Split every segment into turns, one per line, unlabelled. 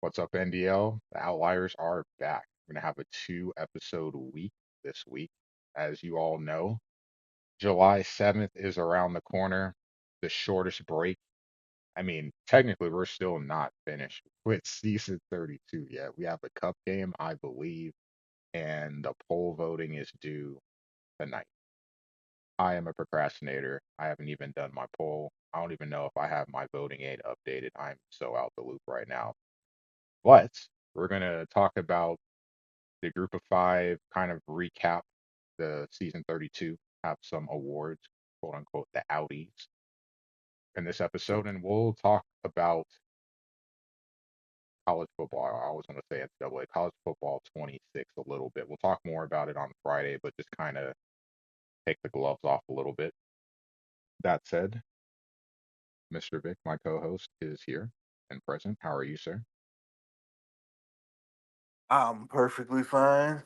What's up, NDL? The Outliers are back. We're going to have a two-episode week this week. As you all know, July 7th is around the corner, the shortest break. I mean, technically, we're still not finished with season 32 yet. We have a cup game, I believe, and the poll voting is due tonight. I am a procrastinator. I haven't even done my poll. I don't even know if I have my voting aid updated. I'm so out the loop right now. But we're going to talk about the group of five, kind of recap the season 32, have some awards, quote unquote, the outies in this episode, and we'll talk about college football. I always want to say NCAA, college football 26 a little bit. We'll talk more about it on Friday, but just kind of take the gloves off a little bit. That said, Mr. Vic, my co host, is here and present. How are you, sir?
I'm perfectly fine.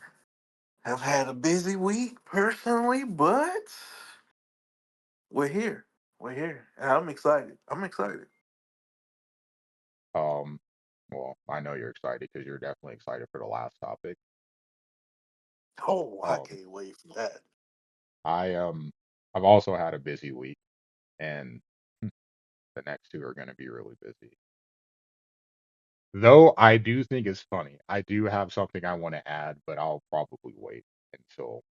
Have had a busy week personally, but we're here. We're here. And I'm excited. I'm excited.
Um, well, I know you're excited because you're definitely excited for the last topic.
Oh, I
Um,
can't wait for that.
I I've also had a busy week, and the next two are going to be really busy. Though I do think it's funny. I do have something I want to add, but I'll probably wait until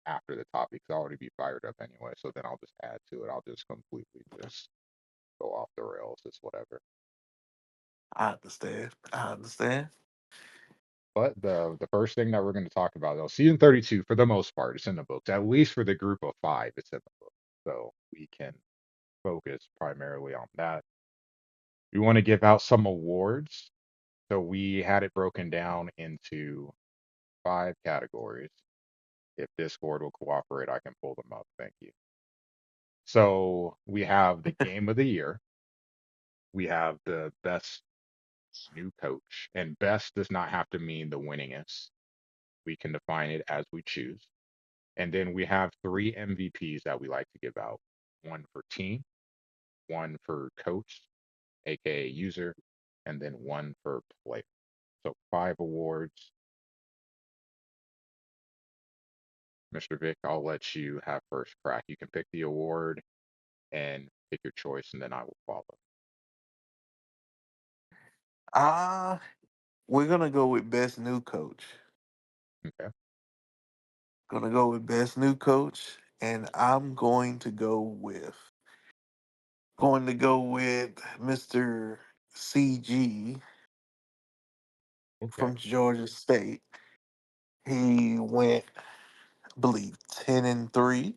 after the topics. I'll already be fired up anyway, so then I'll just add to it. I'll just completely just go off the rails. It's whatever.
I understand. I understand.
But the first thing that we're going to talk about, though, season 32, for the most part, it's in the books. At least for the group of five, it's in the book, so we can focus primarily on that. We want to give out some awards. So we had it broken down into five categories. If Discord will cooperate, I can pull them up. Thank you. So we have the game of the year. We have the best new coach, and best does not have to mean the winningest. We can define it as we choose. And then we have three MVPs that we like to give out, one for team, one for coach, aka user, and then one for player. So five awards. Mr. Vic, I'll let you have first crack. You can pick the award and pick your choice, and then I will follow.
We're gonna go with best new coach.
Okay.
Gonna go with best new coach, and I'm going to go with Mr. CG
Okay.
from Georgia State. He went, I believe, 10-3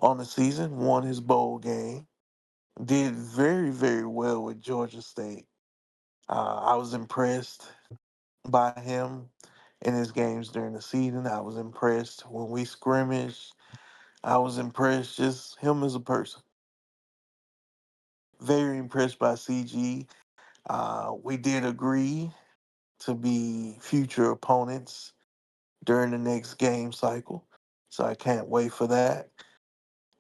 on the season, won his bowl game, did very, very well with Georgia State. I was impressed by him in his games during the season. I was impressed when we scrimmaged. I was impressed just him as a person. Very impressed by CG. We did agree to be future opponents during the next game cycle. So I can't wait for that.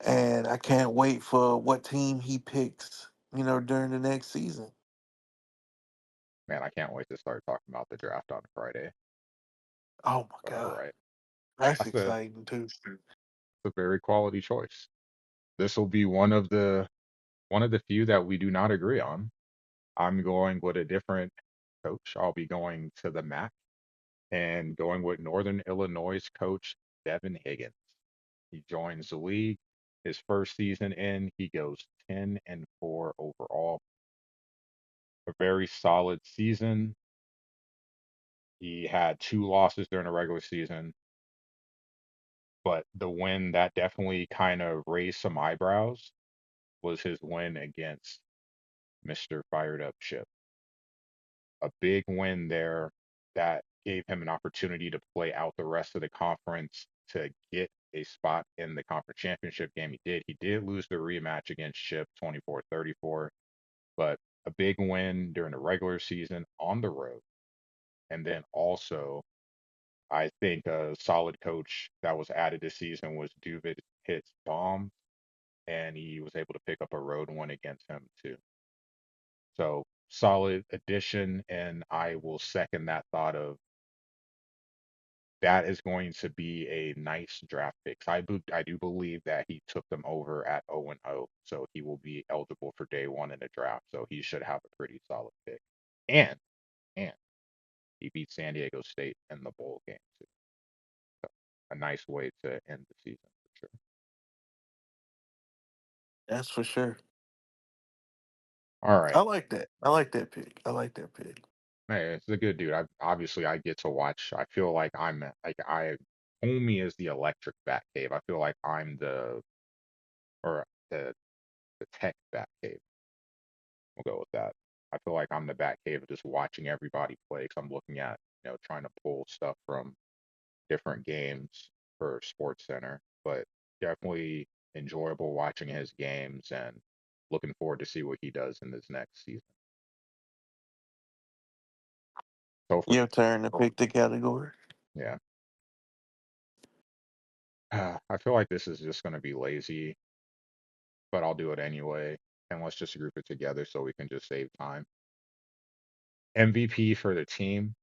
And I can't wait for what team he picks, during the next season.
Man, I can't wait to start talking about the draft on Friday.
Oh my
But all
God.
right.
That's
That's a,
exciting too.
that's a very quality choice. This will be one of the few that we do not agree on. I'm going with a different coach. I'll be going to the MAC and going with Northern Illinois coach Devin Higgins. He joins the league. His first season in, he goes 10-4 overall. A very solid season. He had two losses during the regular season, but the win that definitely kind of raised some eyebrows was his win against Mr. Fired Up Chip. A big win there that gave him an opportunity to play out the rest of the conference to get a spot in the conference championship game. He did. He did lose the rematch against Chip 24-34, but a big win during the regular season on the road. And then also, I think a solid coach that was added this season was Duvid Hits Bomb, and he was able to pick up a road win against him too. So solid addition, and I will second that thought of that is going to be a nice draft pick. I do believe that he took them over at 0-0, so he will be eligible for day one in the draft. So he should have a pretty solid pick. And and he beat San Diego State in the bowl game too. So a nice way to end the season for sure.
That's for sure.
All
I
right.
like that. I like that pick. I like that pick.
Hey, it's a good dude. Obviously I get to watch. I feel like I Homie is the electric bat cave. I feel like I'm the or the tech bat cave. We'll go with that. I feel like I'm the bat cave of just watching everybody play because I'm looking at, trying to pull stuff from different games for Sports Center. But definitely enjoyable watching his games and looking forward to see what he does in this next season. So for
Your turn to pick the category.
yeah, I feel like this is just going to be lazy, but I'll do it anyway. And let's just group it together so we can just save time. MVP for the team.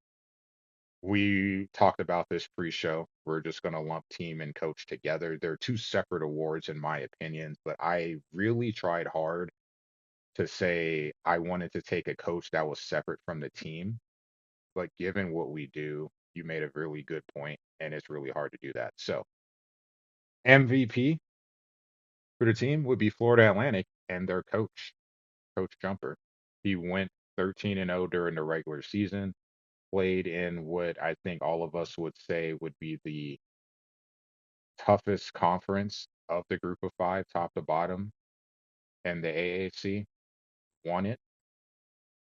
We talked about this pre-show. We're just going to lump team and coach together. They're two separate awards in my opinion, but I really tried hard to say I wanted to take a coach that was separate from the team. But given what we do, you made a really good point, and it's really hard to do that. So MVP for the team would be Florida Atlantic and their coach, Coach Jumper. He went 13-0 during the regular season, played in what I think all of us would say would be the toughest conference of the group of five, top to bottom, and the AAC, won it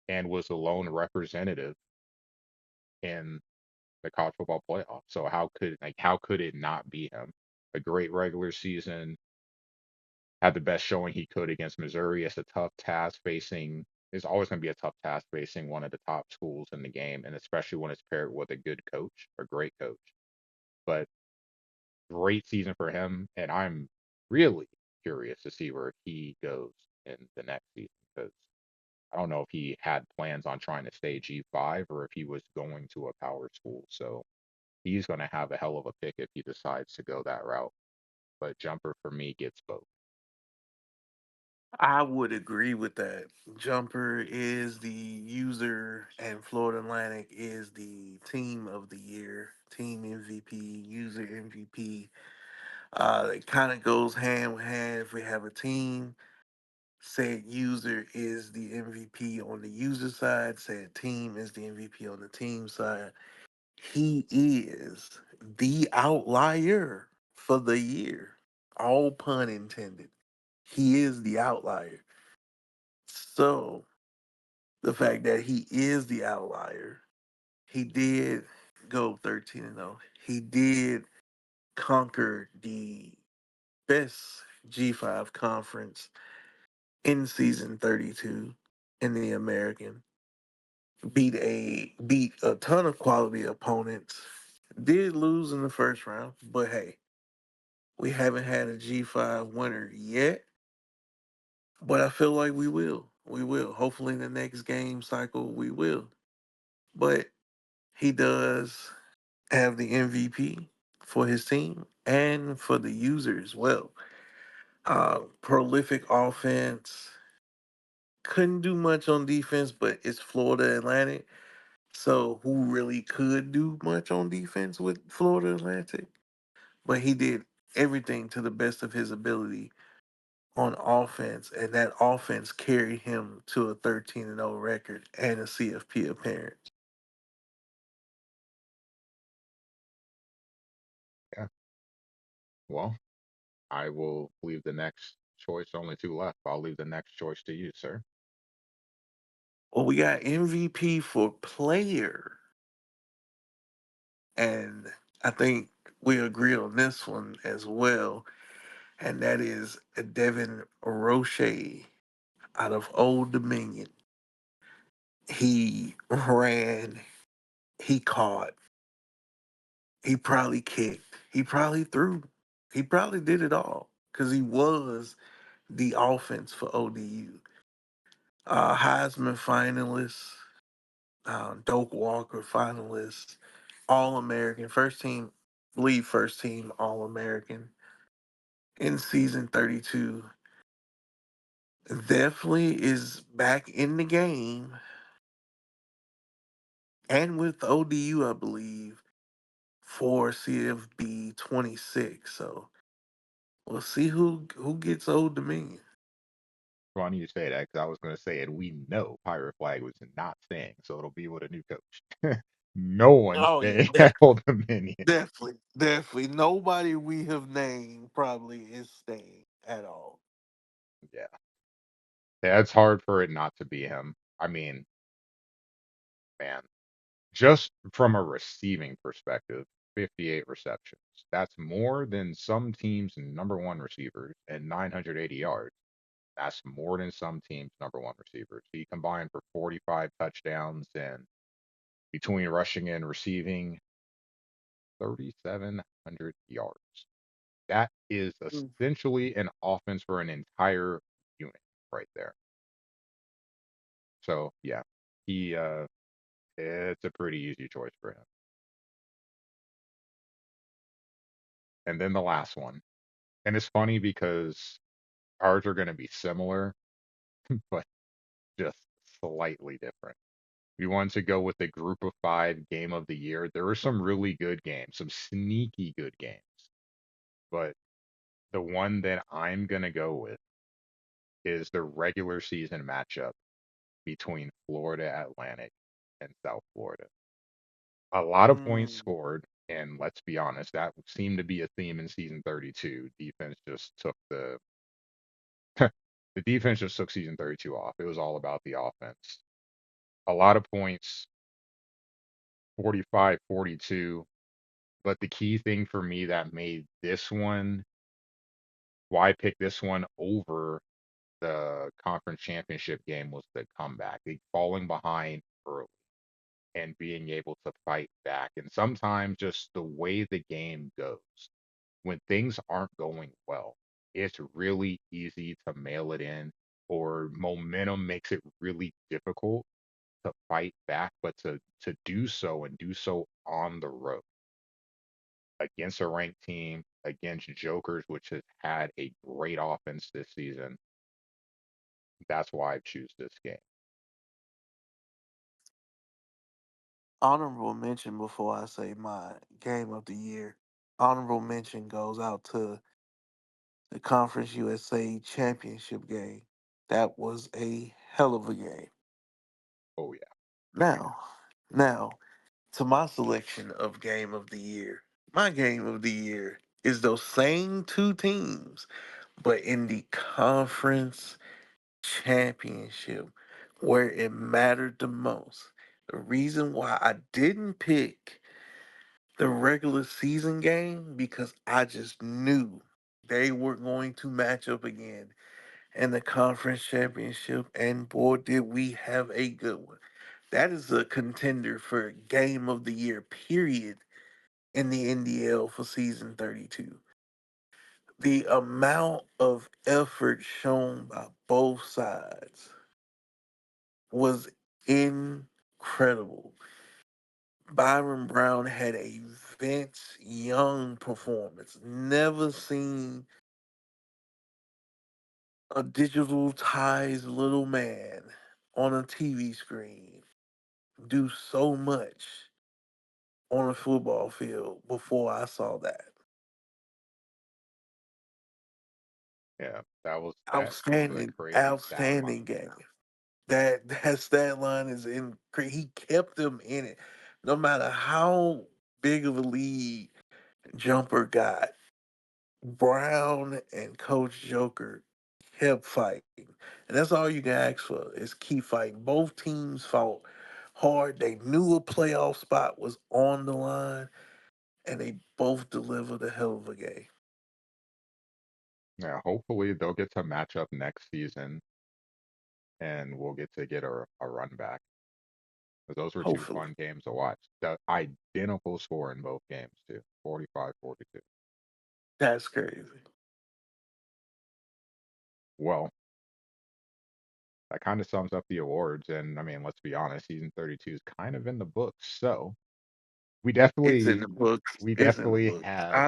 and was the lone representative in the college football playoff. So how could it not be him? A great regular season, had the best showing he could against Missouri. It's a tough task facing. It's always going to be a tough task facing one of the top schools in the game, and especially when it's paired with a good coach, a great coach. But great season for him, and I'm really curious to see where he goes in the next season because I don't know if he had plans on trying to stay G5 or if he was going to a power school. So he's going to have a hell of a pick if he decides to go that route. But Jumper for me gets both.
I would agree with that. Jumper is the user, and Florida Atlantic is the team of the year, team MVP, user MVP. It kind of goes hand in hand. If we have a team, said user is the MVP on the user side, said team is the MVP on the team side. He is the outlier for the year. All pun intended. He is the outlier. So the fact that he is the outlier, he did go 13-0. He did conquer the best G5 conference in season 32 in the American. Beat a ton of quality opponents. Did lose in the first round, but hey, we haven't had a G5 winner yet. But I feel like we will. We will. Hopefully in the next game cycle we will. But he does have the MVP for his team and for the user as well. Prolific offense. Couldn't do much on defense, but it's Florida Atlantic. So who really could do much on defense with Florida Atlantic? But he did everything to the best of his ability on offense, and that offense carried him to a 13-0 record and a CFP appearance.
Yeah. Well, I will leave the next choice. Only two left. I'll leave the next choice to you, sir.
Well, we got MVP for player, and I think we agree on this one as well, and that is Devin Roche out of Old Dominion. He ran, he caught, he probably kicked, he probably threw, he probably did it all because he was the offense for ODU. Heisman finalist, Doak Walker finalist, All American, first team, lead first team All American in season 32. Definitely is back in the game and with ODU, I believe, for CFB 26. So we'll see who gets Old Dominion.
Funny you say that because I was going to say it. We know Pirate Flag was not staying, so it'll be with a new coach. No one's
Oh yeah,
staying at Old Dominion.
definitely, definitely. Nobody we have named probably is staying at all.
Yeah. Yeah, it's hard for it not to be him. I mean, man, just from a receiving perspective, 58 receptions. That's more than some teams' number one receivers and 980 yards. That's more than some teams' number one receivers. He combined for 45 touchdowns and between rushing and receiving, 3,700 yards. That is
Mm.
essentially an offense for an entire unit right there. So yeah, he it's a pretty easy choice for him. And then the last one. And it's funny because ours are going to be similar, but just slightly different. We wanted to go with the group of five game of the year. There were some really good games, some sneaky good games. But the one that I'm going to go with is the regular season matchup between Florida Atlantic and South Florida. A lot of points
Mm.
scored, and let's be honest, that seemed to be a theme in season 32. Defense just took the defense just took season 32 off. It was all about the offense. A lot of points, 45, 42. But the key thing for me that made this one, why I picked this one over the conference championship game was the comeback. They falling behind early and being able to fight back. And sometimes just the way the game goes, when things aren't going well, it's really easy to mail it in, or momentum makes it really difficult to fight back, but to do so and do so on the road against a ranked team, against Jokers, which has had a great offense this season. That's why I choose this game.
Honorable mention before I say my game of the year. Honorable mention goes out to the Conference USA Championship game. That was a hell of a game.
Oh yeah.
Now, now to my selection of game of the year. My game of the year is those same two teams, but in the conference championship where it mattered the most. The reason why I didn't pick the regular season game because I just knew they were going to match up again in the conference championship, and boy, did we have a good one. That is a contender for game of the year, period, in the NDL for season 32. The amount of effort shown by both sides was incredible. Byron Brown had a Vince Young performance. Never seen a digitalized little man on a TV screen do so much on a football field before I saw that.
Yeah. That was a
Outstanding,
crazy stat line.
outstanding game. That stat line is in. He kept them in it, no matter how big of a lead Jumper got. Brown and Coach Joker kept fighting. And that's all you can ask for is keep fighting. Both teams fought hard. They knew a playoff spot was on the line, and they both delivered a hell of a game.
Yeah, hopefully they'll get to match up next season and we'll get to get a run back. 'Cause those were two
Hopefully.
fun games to watch. The identical score in both games too. 45-42.
That's crazy.
Well, that kind of sums up the awards. And I mean, let's be honest, season 32 is kind of in the books. So we
It's in
definitely
the books.
we
It's in the
definitely
books.
have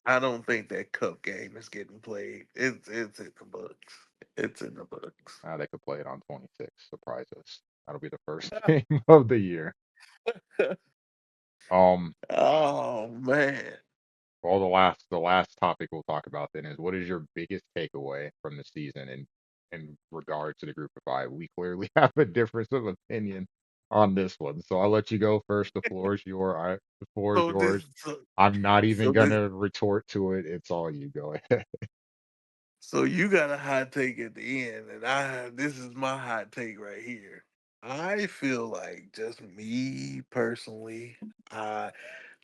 I don't think that cup game is getting played. It's in the books. It's in the books.
they could play it on 26. Surprise us. That'll be the first game of the year. Um,
Oh man.
well, the last topic we'll talk about then is what is your biggest takeaway from the season in regard to the group of five? We clearly have a difference of opinion on this one, so I'll let you go first. The floor is
So this
yours. I'm not even
so this
gonna retort to it. It's all you. Go ahead.
so you got a hot take at the end, and this is my hot take right here. I feel like just me personally, I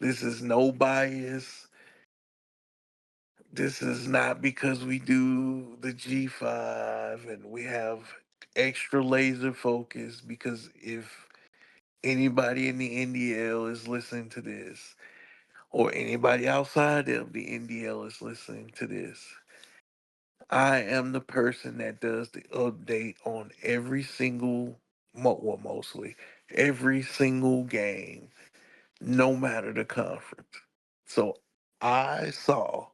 this is no bias. This is not because we do the G5 and we have extra laser focus, because if anybody in the NDL is listening to this, or anybody outside of the NDL is listening to this, I am the person that does the update on every single, well, mostly every single game, no matter the conference. So I saw,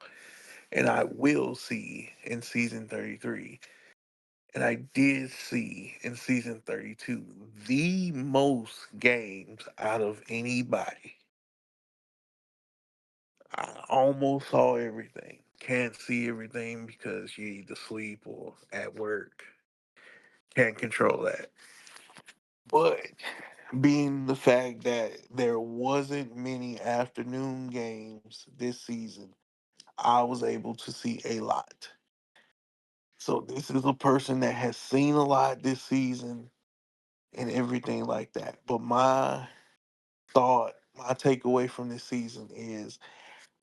and I will see in season 33, and I did see in season 32, the most games out of anybody. I almost saw everything. Can't see everything because you either sleep or at work. Can't control that. But being the fact that there wasn't many afternoon games this season, I was able to see a lot. So this is a person that has seen a lot this season and everything like that. But my takeaway from this season is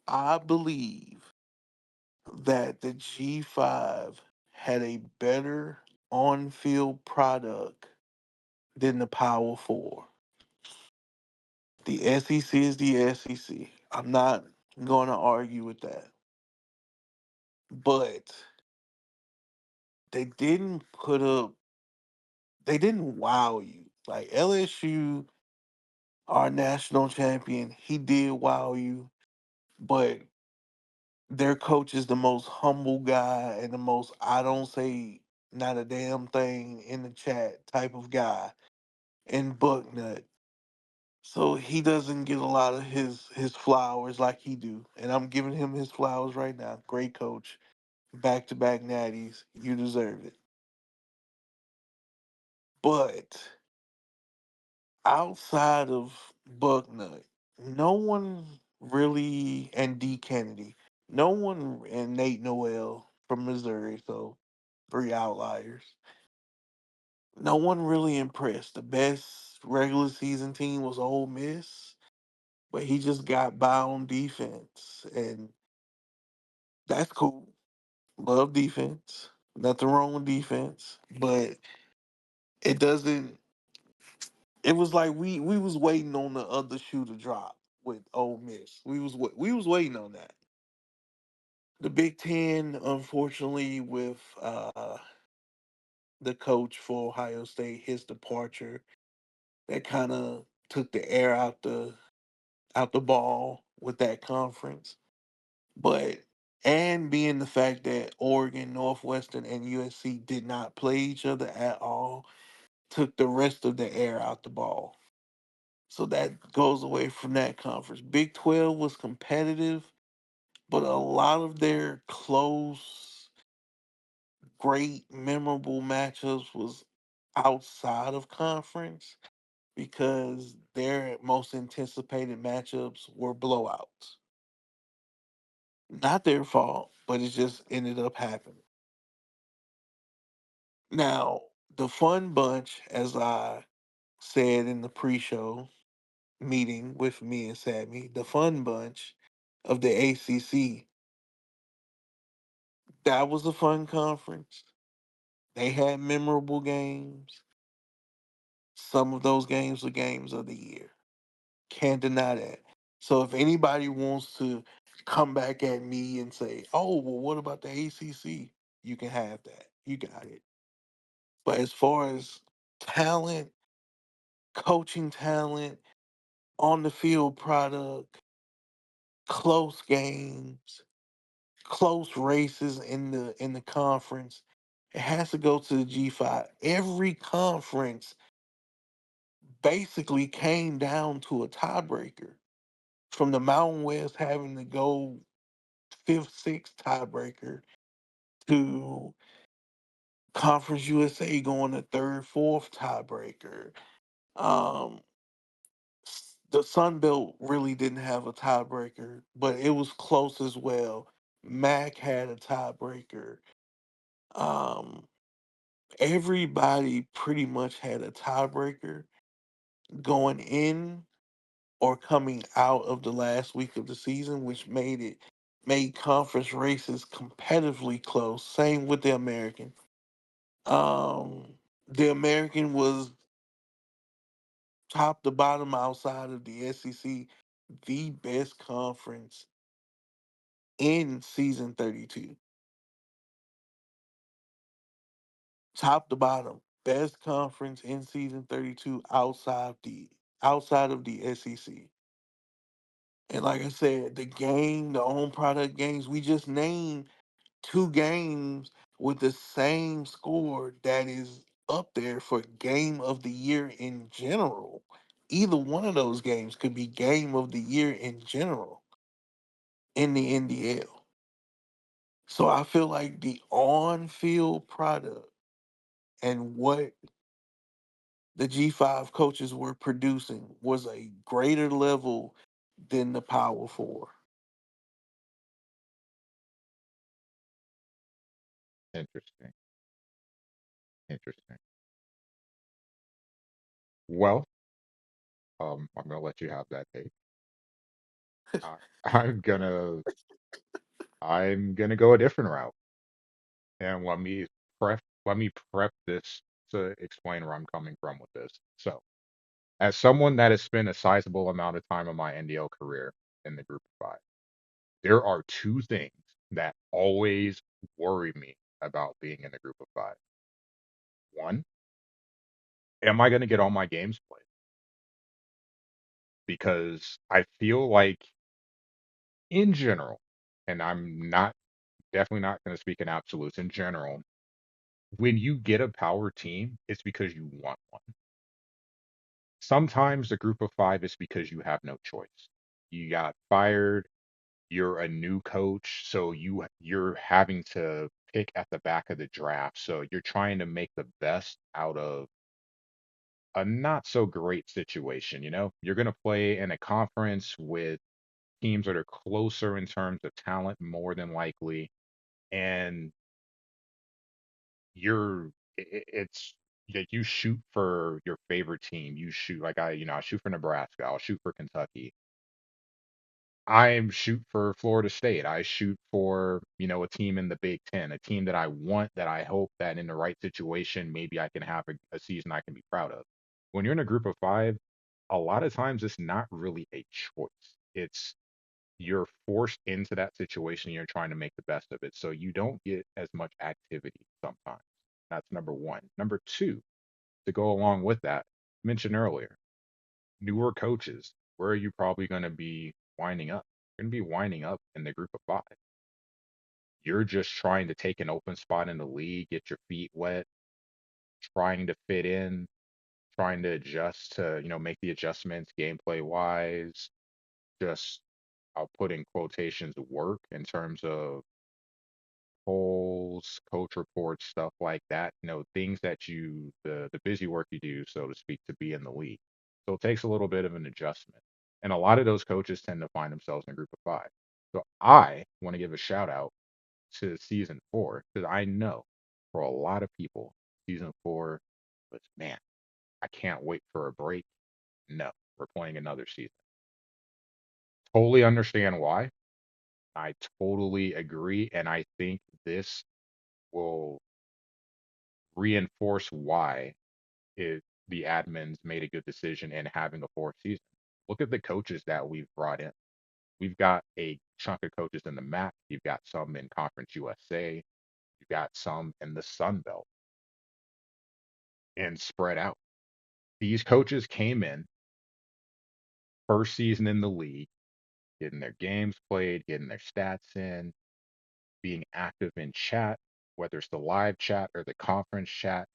I believe that the G5 had a better on field product than the Power Four. The SEC is the SEC. I'm not going to argue with that. But they didn't put up, they didn't wow you. Like LSU, our national champion, he did wow you, but their coach is the most humble guy and the most I don't say not a damn thing in the chat type of guy in Bucknut. So he doesn't get a lot of his flowers like he do. And I'm giving him his flowers right now. Great coach. Back to back natties. You deserve it. But outside of Bucknut, no one really, and D Kennedy, no one, and Nate Noel from Missouri, so three outliers. No one really impressed. The best regular season team was Ole Miss, but he just got by on defense, and that's cool. Love defense. Nothing wrong with defense, but it doesn't. It was like we was waiting on the other shoe to drop with Ole Miss. We was waiting on that. The Big Ten, unfortunately, with the coach for Ohio State, his departure, that kind of took the air out the ball with that conference. But and being the fact that Oregon, Northwestern, and USC did not play each other at all, took the rest of the air out the ball. So that goes away from that conference. Big 12 was competitive, but a lot of their close, great, memorable matchups was outside of conference because their most anticipated matchups were blowouts. Not their fault, but it just ended up happening. Now, the fun bunch, as I said in the pre-show meeting with me and Sammy, the fun bunch of the ACC, that was a fun conference. They had memorable games. Some of those games were games of the year. Can't deny that. So if anybody wants to come back at me and say, "Oh, well, what about the ACC?" You can have that. You got it. But as far as talent, coaching talent, on the field product, close games, close races in the conference, it has to go to the G5. Every conference basically came down to a tiebreaker. From the Mountain West having to go fifth, sixth tiebreaker to Conference USA going to third, fourth tiebreaker. Um, the Sun Belt really didn't have a tiebreaker, but it was close as well. Mac had a tiebreaker. Um, Everybody pretty much had a tiebreaker going in or coming out of the last week of the season, which made conference races competitively close. Same with the American. The American was top to bottom outside of the SEC, the best conference in season 32. Top to bottom, best conference in season 32 outside of the SEC. And like I said, the own product games, we just named two games with the same score that is up there for game of the year in general. Either one of those games could be game of the year in general in the NDL. So I feel like the on field product and what the G5 coaches were producing was a greater level than the Power Four.
Interesting. Interesting. Well, I'm gonna let you have that take. I, I'm gonna I'm gonna go a different route, and let me prep this to explain where I'm coming from with this. So, as someone that has spent a sizable amount of time of my NDL career in the group of five, there are two things that always worry me about being in the group of five. One, am I going to get all my games played? Because I feel like, in general, and I'm not definitely not going to speak in absolutes, in general, when you get a power team, it's because you want one. Sometimes the group of five is because you have no choice. You got fired, you're a new coach, so you're having to pick at the back of the draft. So you're trying to make the best out of a not so great situation. You're going to play in a conference with teams that are closer in terms of talent, more than likely, and it's that you shoot for your favorite team. You shoot like I shoot for Nebraska. I'll shoot for Kentucky. I shoot for Florida State. I shoot for, a team in the Big Ten, a team that I want, that I hope that in the right situation, maybe I can have a season I can be proud of. When you're in a group of five, a lot of times it's not really a choice. It's you're forced into that situation. You're trying to make the best of it. So you don't get as much activity sometimes. That's number one. Number two, to go along with that, mentioned earlier, newer coaches, where are you probably going to be winding up? You're going to be winding up in the group of five. You're just trying to take an open spot in the league, get your feet wet, trying to fit in, trying to adjust to, make the adjustments gameplay wise. Just, I'll put in quotations, work in terms of polls, coach reports, stuff like that. Things that the busy work you do, so to speak, to be in the league. So it takes a little bit of an adjustment. And a lot of those coaches tend to find themselves in a group of five. So I want to give a shout out to season four, because I know for a lot of people, season four was, man, I can't wait for a break. No, we're playing another season. Totally understand why. I totally agree. And I think this will reinforce why the admins made a good decision in having a fourth season. Look at the coaches that we've brought in. We've got a chunk of coaches in the MAC. You've got some in Conference USA. You've got some in the Sun Belt. and spread out. These coaches came in first season in the league, getting their games played, getting their stats in, being active in chat, whether it's the live chat or the conference chat,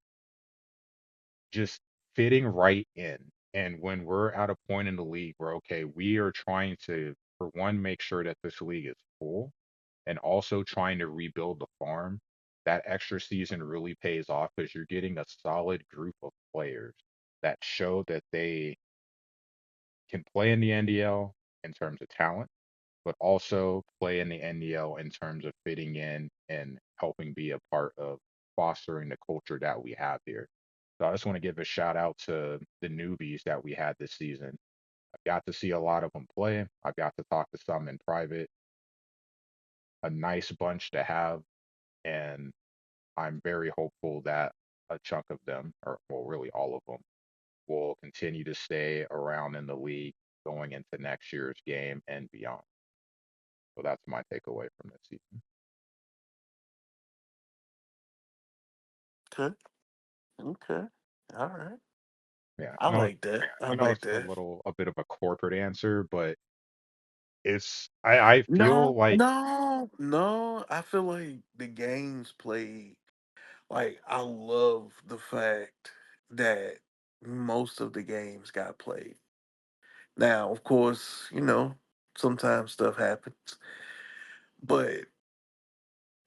just fitting right in. And when we're at a point in the league where, okay, we are trying to, for one, make sure that this league is full and also trying to rebuild the farm, that extra season really pays off because you're getting a solid group of players that show that they can play in the NDL in terms of talent, but also play in the NDL in terms of fitting in and helping be a part of fostering the culture that we have here. So I just want to give a shout out to the newbies that we had this season. I got to see a lot of them play. I got to talk to some in private, a nice bunch to have. And I'm very hopeful that a chunk of them, or well, really all of them, will continue to stay around in the league going into next year's game and beyond. So that's my takeaway from this season.
Okay. Okay. All right.
Yeah,
I like that. I
I know
like
it's
that.
a bit of a corporate answer, but I feel
No,
like
no, no. I feel like the games played. Like I love the fact that most of the games got played. Now, of course, sometimes stuff happens, but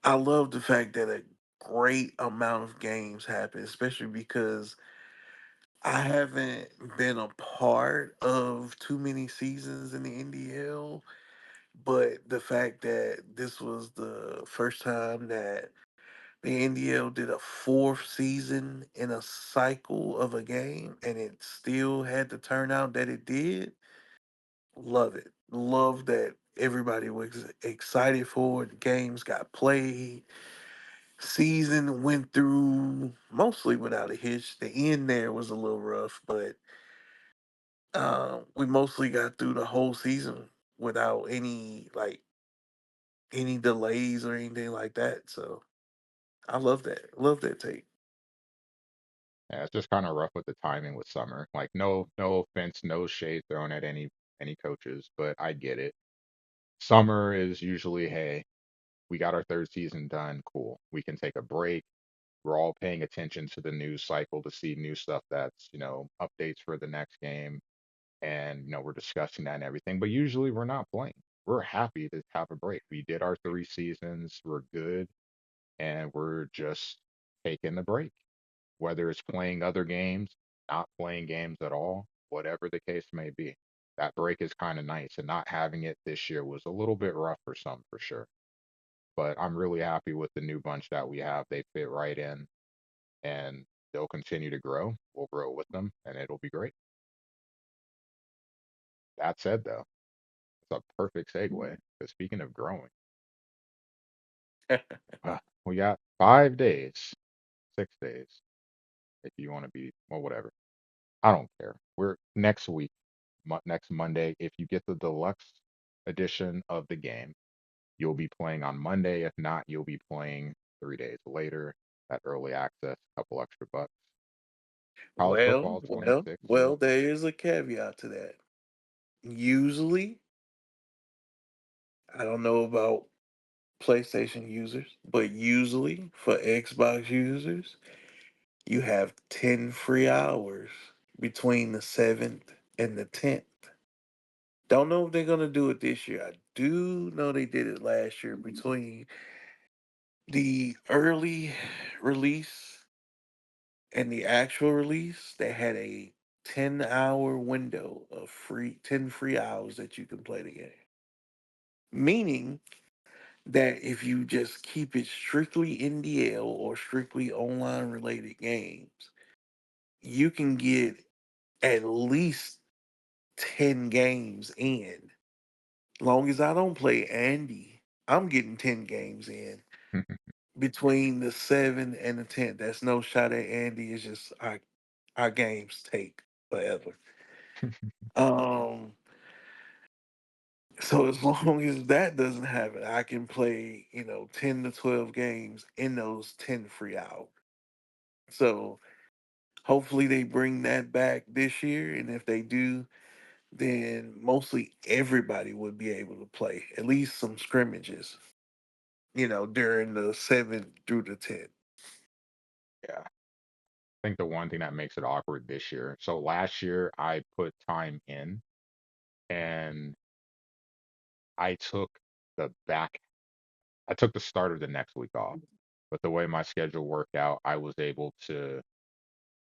I love the fact that a great amount of games happen, especially because I haven't been a part of too many seasons in the NDL. But the fact that this was the first time that the NDL did a fourth season in a cycle of a game and it still had the turnout that it did, love it. Love that everybody was excited for it. Games got played. Season went through mostly without a hitch. The end there was a little rough, but we mostly got through the whole season without any delays or anything like that. So I love that. Love that take.
yeah, it's just kind of rough with the timing with summer. Like no offense, no shade thrown at any coaches, but I get it. Summer is usually, hey, we got our third season done, cool. We can take a break. We're all paying attention to the news cycle to see new stuff that's, updates for the next game. And, we're discussing that and everything. But usually we're not playing. We're happy to have a break. We did our 3 seasons, we're good, and we're just taking the break. Whether it's playing other games, not playing games at all, whatever the case may be. That break is kind of nice, and not having it this year was a little bit rough for some for sure. But I'm really happy with the new bunch that we have. They fit right in, and they'll continue to grow. We'll grow with them, and it'll be great. That said, though, it's a perfect segue. Because speaking of growing, we got 5 days, 6 days, if you want to be, well, whatever. I don't care. We're next week, next Monday. If you get the deluxe edition of the game, you'll be playing on Monday. If not, you'll be playing 3 days later. That early access, couple extra bucks. College
Well,
football
well,
26.
well, there is a caveat to that. Usually, I don't know about PlayStation users, but usually for Xbox users, you have 10 free hours between the 7th and the 10th. Don't know if they're going to do it this year. I do know they did it last year between the early release and the actual release. They had a 10-hour window of 10 free hours that you can play the game. Meaning that if you just keep it strictly NDL or strictly online related games, you can get at least 10 games in. Long as I don't play Andy, I'm getting 10 games in between the 7th and the 10th. That's no shot at Andy. It's just our games take forever. Um, so as long as that doesn't happen, I can play, 10 to 12 games in those 10 free hours. So Hopefully they bring that back this year, and if they do, then mostly everybody would be able to play at least some scrimmages. During the 7th through the 10th.
Yeah. I think the one thing that makes it awkward this year. So last year I put time in and I took the back I took the start of the next week off. But the way my schedule worked out, I was able to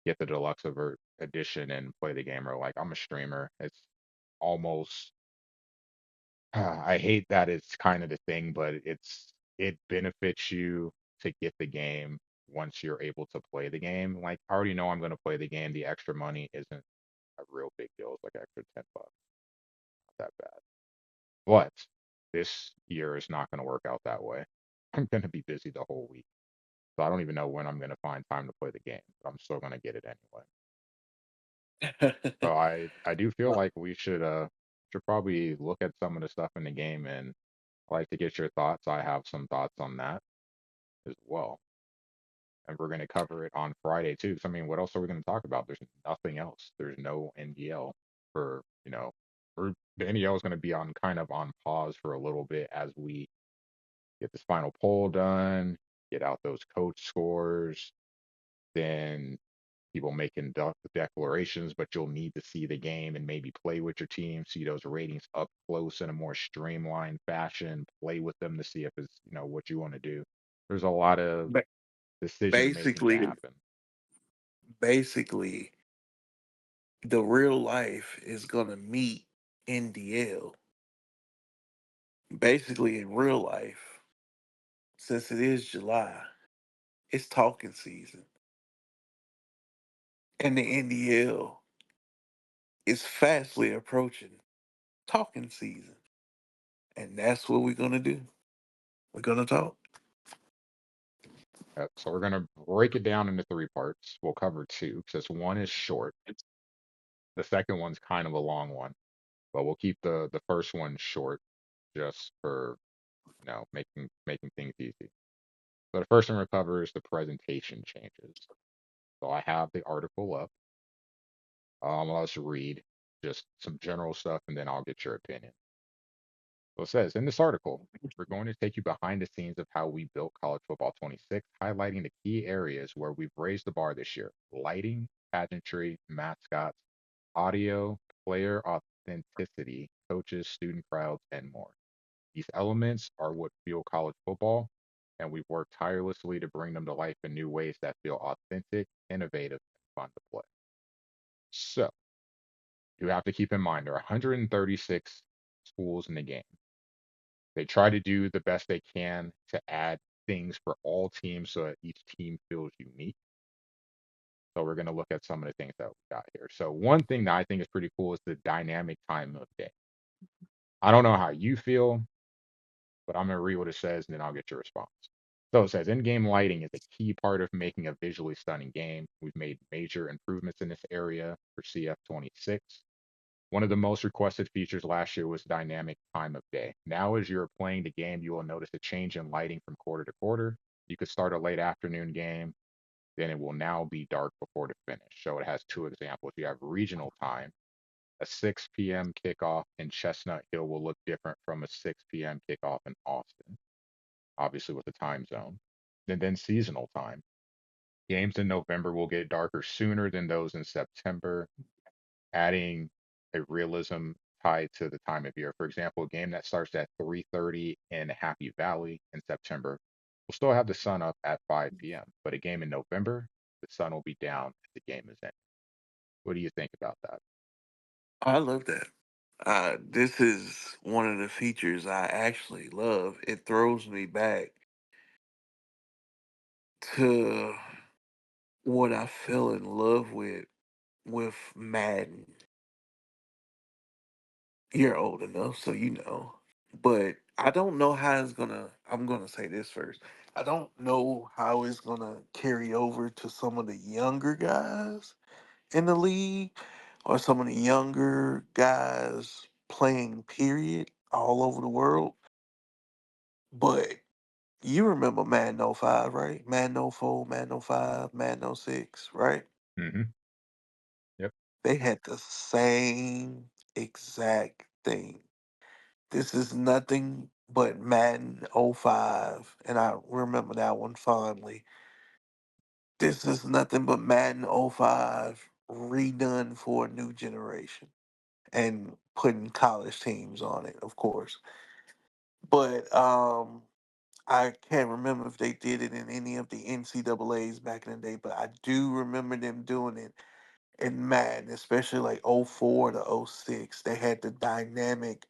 get the edition and play the game. Or like I'm a streamer. It's almost I hate that it's kind of the thing, but it benefits you to get the game once you're able to play the game. Like I already know I'm going to play the game. The extra money isn't a real big deal. It's like extra $10, not that bad. But this year is not going to work out that way. I'm going to be busy the whole week. So I don't even know when I'm going to find time to play the game, but I'm still going to get it anyway. So I do feel like we should probably look at some of the stuff in the game, and I'd like to get your thoughts. I have some thoughts on that as well. And we're going to cover it on Friday too. 'Cause, I mean, what else are we going to talk about? There's nothing else. There's no NDL for, the NDL is going to be on kind of on pause for a little bit as we get this final poll done, get out those coach scores, then people making declarations, but you'll need to see the game and maybe play with your team, see those ratings up close in a more streamlined fashion, play with them to see if it's, what you want to do. There's a lot of
Ba-
decision making to
basically,
happen.
basically, the real life is gonna meet NDL. Basically, in real life, since it is July, it's talking season, and the NDL is fastly approaching talking season, and that's what we're gonna do. We're gonna talk.
So we're going to break it down into three parts. We'll cover two because one is short. The second one's kind of a long one, but we'll keep the first one short just for, making things easy. So the first one we cover is the presentation changes. So I have the article up. Let's read just some general stuff and then I'll get your opinion. So it says in this article, we're going to take you behind the scenes of how we built College Football 26, highlighting the key areas where we've raised the bar this year: lighting, pageantry, mascots, audio, player authenticity, coaches, student crowds, and more. These elements are what fuel college football, and we've worked tirelessly to bring them to life in new ways that feel authentic, innovative, and fun to play. So you have to keep in mind there are 136 schools in the game. They try to do the best they can to add things for all teams so that each team feels unique. So we're going to look at some of the things that we got here. So one thing that I think is pretty cool is the dynamic time of day. I don't know how you feel, but I'm going to read what it says and then I'll get your response. So it says in-game lighting is a key part of making a visually stunning game. We've made major improvements in this area for CF26. One of the most requested features last year was dynamic time of day. Now, as you're playing the game, you will notice a change in lighting from quarter to quarter. You could start a late afternoon game, then it will now be dark before the finish. So it has two examples. You have regional time. A 6 p.m. kickoff in Chestnut Hill will look different from a 6 p.m. kickoff in Austin, obviously with the time zone. Then seasonal time. Games in November will get darker sooner than those in September, adding a realism tied to the time of year. For example, a game that starts at 3:30 in Happy Valley in September will still have the sun up at 5 p.m. But a game in November, the sun will be down as the game is ending. What do you think about that?
I love that. This is one of the features I actually love. It throws me back to what I fell in love with Madden. You're old enough, so you know. But I don't know how it's gonna. I'm gonna say this first. I don't know how it's gonna carry over to some of the younger guys in the league, or some of the younger guys playing. Period, all over the world. But you remember Madden '05, right? Madden '04, Madden '05, Madden '06, right? They had the same exact thing. This is nothing but Madden '05, and I remember that one fondly. This is nothing but Madden '05 redone for a new generation and putting college teams on it, of course. But I can't remember if they did it in any of the NCAA's back in the day, but I do remember them doing it in Madden, especially like '04 to '06. They had the dynamic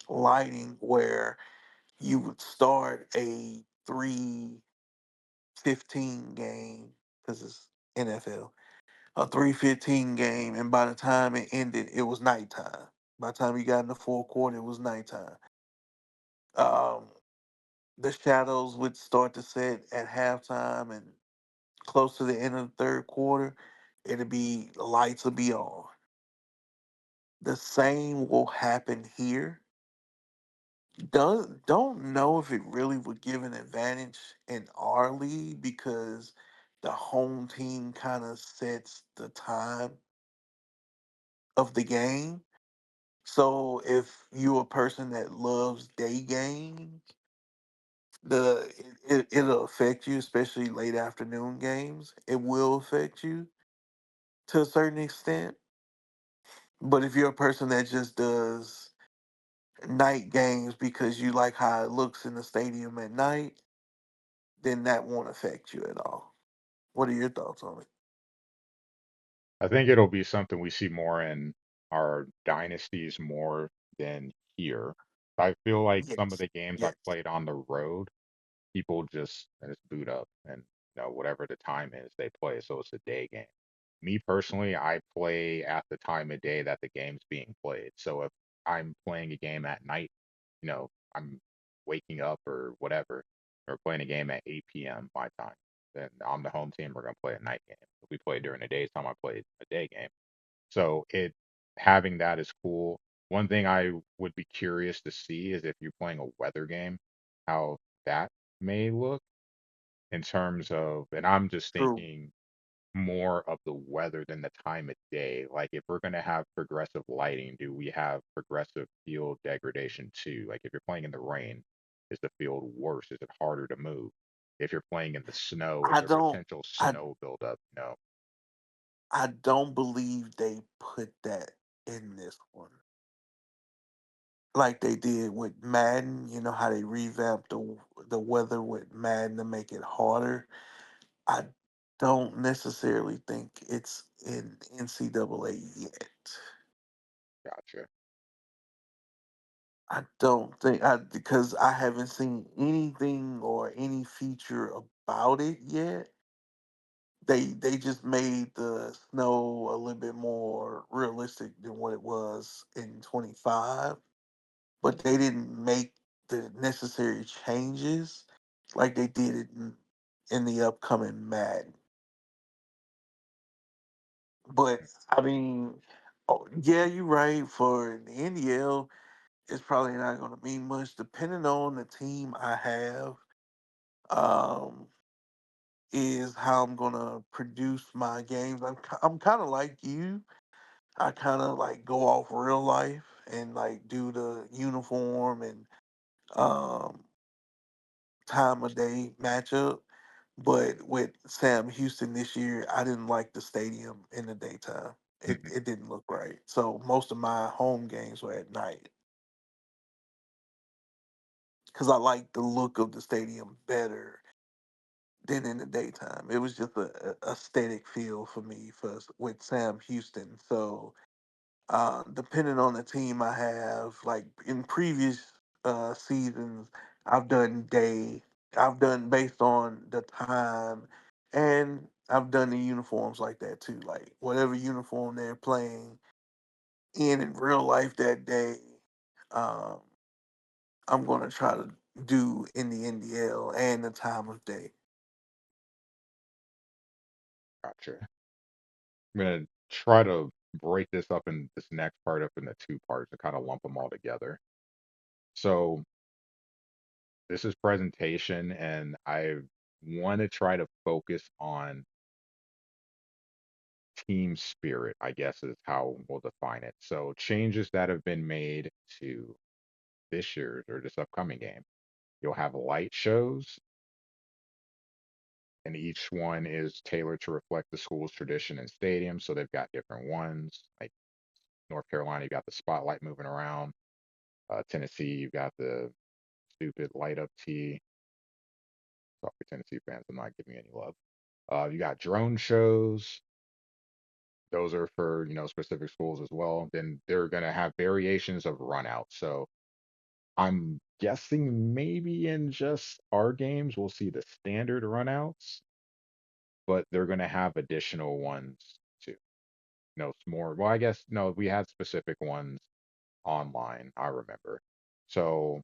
lighting where you would start a 3:15 game because it's NFL, a 3:15 game, and by the time it ended, it was nighttime. By the time you got in the fourth quarter, it was nighttime. Um, the shadows would start to set at halftime, and close to the end of the third quarter, it'll be the lights will be on. The same will happen here. Don't know if it really would give an advantage in our league because the home team kind of sets the time of the game. So if you're a person that loves day games, it'll affect you, especially late afternoon games. It will affect you to a certain extent. But if you're a person that just does night games because you like how it looks in the stadium at night, then that won't affect you at all. What are your thoughts on it?
I think it'll be something we see more in our dynasties more than here. I feel like some of
Yes.
the games I've
Yes.
played on the road, people just boot up and whatever the time is they play. So it's a day game. Me personally, I play at the time of day that the game's being played. So if I'm playing a game at night, I'm waking up or whatever, or playing a game at 8 p.m. my time, then I'm the home team. We're gonna play a night game. If we play during the daytime, I play a day game. So it having that is cool. One thing I would be curious to see is if you're playing a weather game, how that may look in terms of, and I'm just
True.
thinking more of the weather than the time of day. Like if we're going to have progressive lighting, do we have progressive field degradation too? Like if you're playing in the rain, is the field worse? Is it harder to move? If you're playing in the snow, is
I
there
don't
potential
I
snow buildup? No.
I don't believe they put that in this one. Like they did with Madden, you know how they revamped the weather with Madden to make it harder. I don't necessarily think it's in NCAA yet.
Gotcha.
I don't think I because I haven't seen anything or any feature about it yet. They just made the snow a little bit more realistic than what it was in 25, but they didn't make the necessary changes like they did it in the upcoming Madden. But I mean, oh, yeah, you're right. For the NDL, it's probably not going to mean much, depending on the team I have. Um, is how I'm gonna produce my games. I'm kind of like you. I kind of like go off real life and like do the uniform and um time of day matchup. But with Sam Houston this year, I didn't like the stadium in the daytime. It
Mhm.
it didn't look right. So most of my home games were at night because I like the look of the stadium better than in the daytime. It was just a aesthetic feel for me with Sam Houston. So depending on the team I have, like in previous seasons, I've done day, I've done based on the time, and I've done the uniforms like that too. Like whatever uniform they're playing in real life that day, um, I'm going to try to do in the NDL and the time of day.
Gotcha. I'm gonna try to break this up in this next part up into two parts and kind of lump them all together. So this is presentation, and I want to try to focus on team spirit, I guess is how we'll define it. So changes that have been made to this year's or this upcoming game. You'll have light shows, and each one is tailored to reflect the school's tradition and stadium. So they've got different ones. Like North Carolina, you got the spotlight moving around. Tennessee, you've got the stupid light up tee. Sorry, Tennessee fans, I'm not giving you any love. You got drone shows. Those are for specific schools as well. Then they're gonna have variations of run out. So I'm guessing maybe in just our games we'll see the standard runouts, but they're gonna have additional ones too. No, it's more. Well, I guess no, we had specific ones online, I remember. So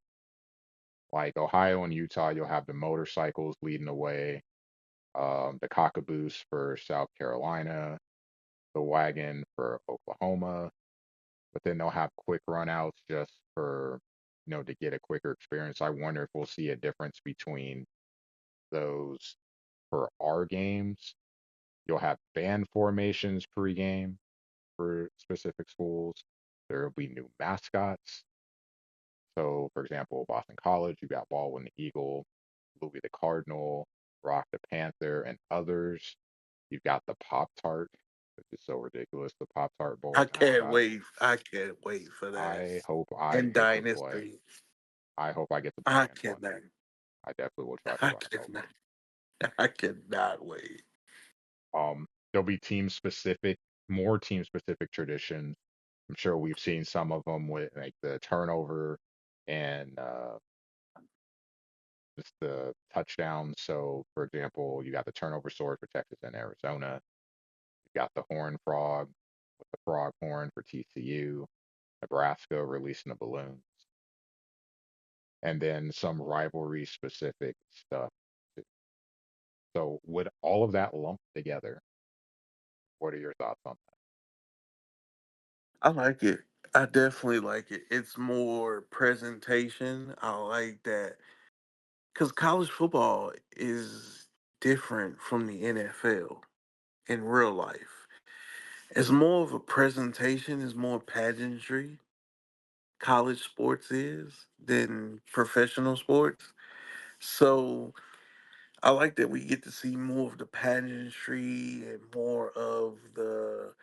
like Ohio and Utah, you'll have the motorcycles leading the way, the cockaboos for South Carolina, the wagon for Oklahoma, but then they'll have quick runouts just for, to get a quicker experience. I wonder if we'll see a difference between those for our games. You'll have band formations pregame for specific schools. There will be new mascots. So, for example, Boston College, you got Baldwin the Eagle, Louis the Cardinal, Rock the Panther, and others. You've got the Pop Tart, which is so ridiculous. The Pop Tart
I
Bowl
can't
mascot.
wait. I can't wait for that.
I hope I
And
get to play.
Dynasty.
I hope I get to play
I
in one.
cannot.
I definitely will try to
I
run a
cannot.
Pokemon.
I cannot wait.
There'll be more team specific traditions. I'm sure we've seen some of them with like the turnover and just the touchdown. So, for example, you got the turnover sword for Texas and Arizona. You got the horn frog with the frog horn for TCU. Nebraska releasing the balloons, and then some rivalry specific stuff. So, with all of that lumped together, what are your thoughts on
I like it. I definitely like it. It's more presentation. I like that because college football is different from the NFL in real life. It's more of a presentation, it's more pageantry. College sports is than professional sports. So I like that we get to see more of the pageantry and more of the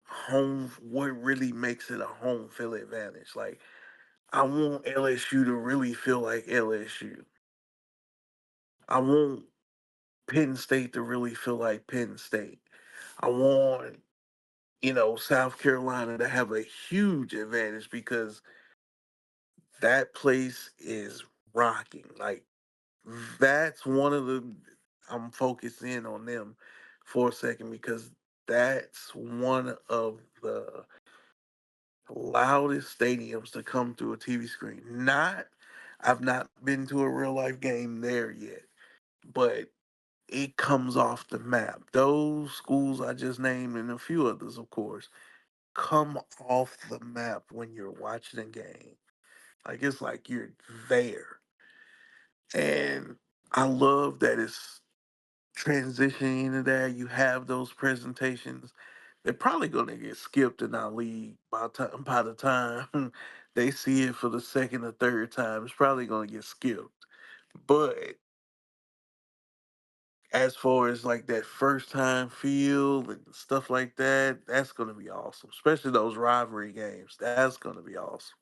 home, what really makes it a home field advantage. Like, I want LSU to really feel like LSU. I want Penn State to really feel like Penn State. I want, South Carolina to have a huge advantage because that place is rocking. Like, that's one of the, I'm focused in on them for a second because that's one of the loudest stadiums to come through a TV screen. I've not been to a real life game there yet, but it comes off the map. Those schools I just named and a few others, of course, come off the map when you're watching a game. Like it's like you're there. And I love that it's transitioning into that. You have those presentations. They're probably gonna get skipped in our league by the time they see it for the second or third time. It's probably gonna get skipped. But as far as like that first time feel and stuff like that, that's gonna be awesome. Especially those rivalry games. That's gonna be awesome.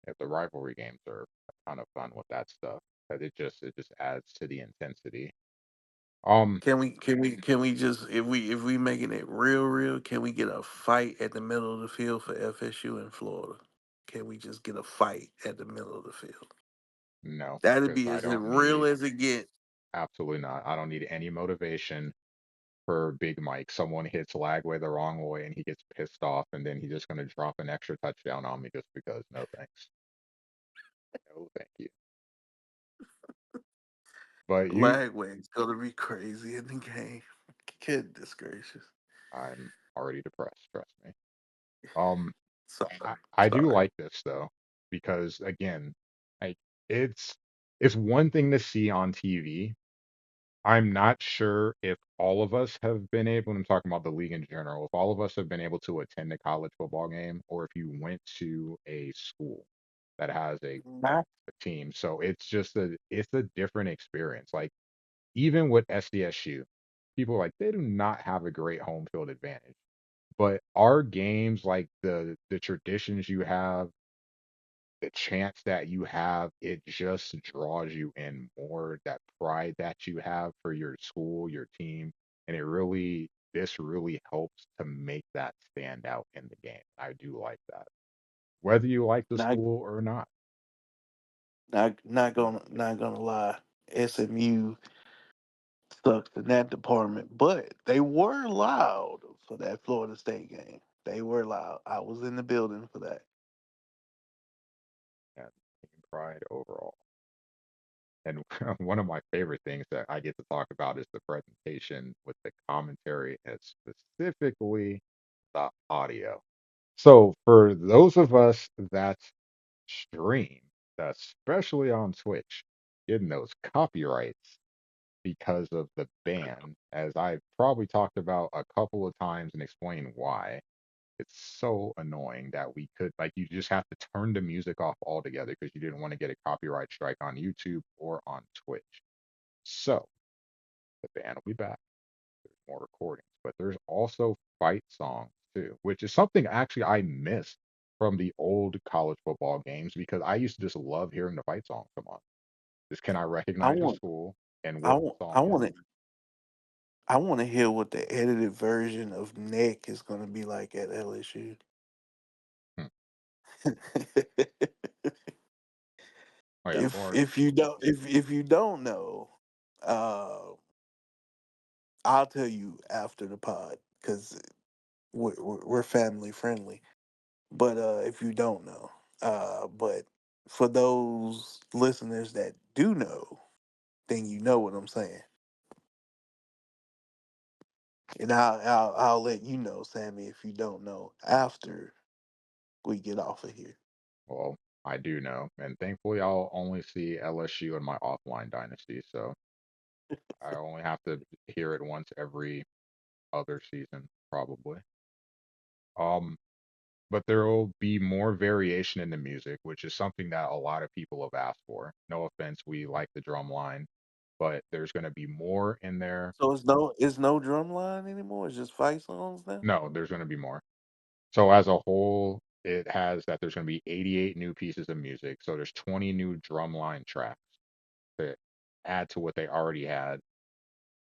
it? If the rivalry games are a ton of fun with that stuff, because it just adds to the intensity. Um,
Can we just if we making it real, can we get a fight at the middle of the field for FSU in Florida? Can we just get a fight at the middle of the field?
no,
That'd
because
be
I
as
don't
real
need
as it gets.
absolutely not. I don't need any motivation for Big Mike. Someone hits Lagway the wrong way and he gets pissed off, and then he's just gonna drop an extra touchdown on me just because. No thanks. No, thank you. But
Lagway's gonna be crazy in the game. Goodness gracious.
I'm already depressed. Trust me. Um,
Sorry.
I do
Sorry.
like this though, because again, like it's it's one thing to see on TV, I'm not sure if all of us have been able, and I'm talking about the league in general, if all of us have been able to attend a college football game or if you went to a school that has
Not,
a team. So it's a different experience. Like even with SDSU, people like they do not have a great home field advantage. But our games, like the traditions you have, the chance that you have, it just draws you in more, that pride that you have for your school, your team, and this really helps to make that stand out in the game. I do like that. Whether you like the
not,
school or not.
not gonna lie. SMU sucks in that department, but they were loud for that Florida State game. They were loud. I was in the building for that.
And team pride overall. And one of my favorite things that I get to talk about is the presentation with the commentary and specifically the audio. So for those of us that stream, especially on Twitch, getting those copyrights because of the ban, as I've probably talked about a couple of times and explained why. It's so annoying that we could like you just have to turn the music off altogether because you didn't want to get a copyright strike on YouTube or on Twitch. So the ban will be back. There's more recordings, but there's also fight songs too, which is something actually I missed from the old college football games because I used to just love hearing the fight songs come on. Just can I
I
recognize the
want,
school and
I
what
want,
the
I
song is?
want to, I want to hear what the edited version of Neck is gonna be like at LSU.
Hmm. Oh yeah, or
If you don't know, uh, I'll tell you after the pod because we're family friendly. But if you don't know, but for those listeners that do know, then you know what I'm saying, and I'll let you know, Sammy, if you don't know after we get off of here.
well, I do know, and thankfully I'll only see LSU in my offline dynasty, so I only have to hear it once every other season, probably. Um, but there will be more variation in the music, which is something that a lot of people have asked for. No offense, we like the drum line, but there's going to be more in there.
So it's no drum line anymore. It's just fight songs now.
No, there's going to be more. So as a whole, it has that there's going to be 88 new pieces of music. So there's 20 new drumline tracks to add to what they already had.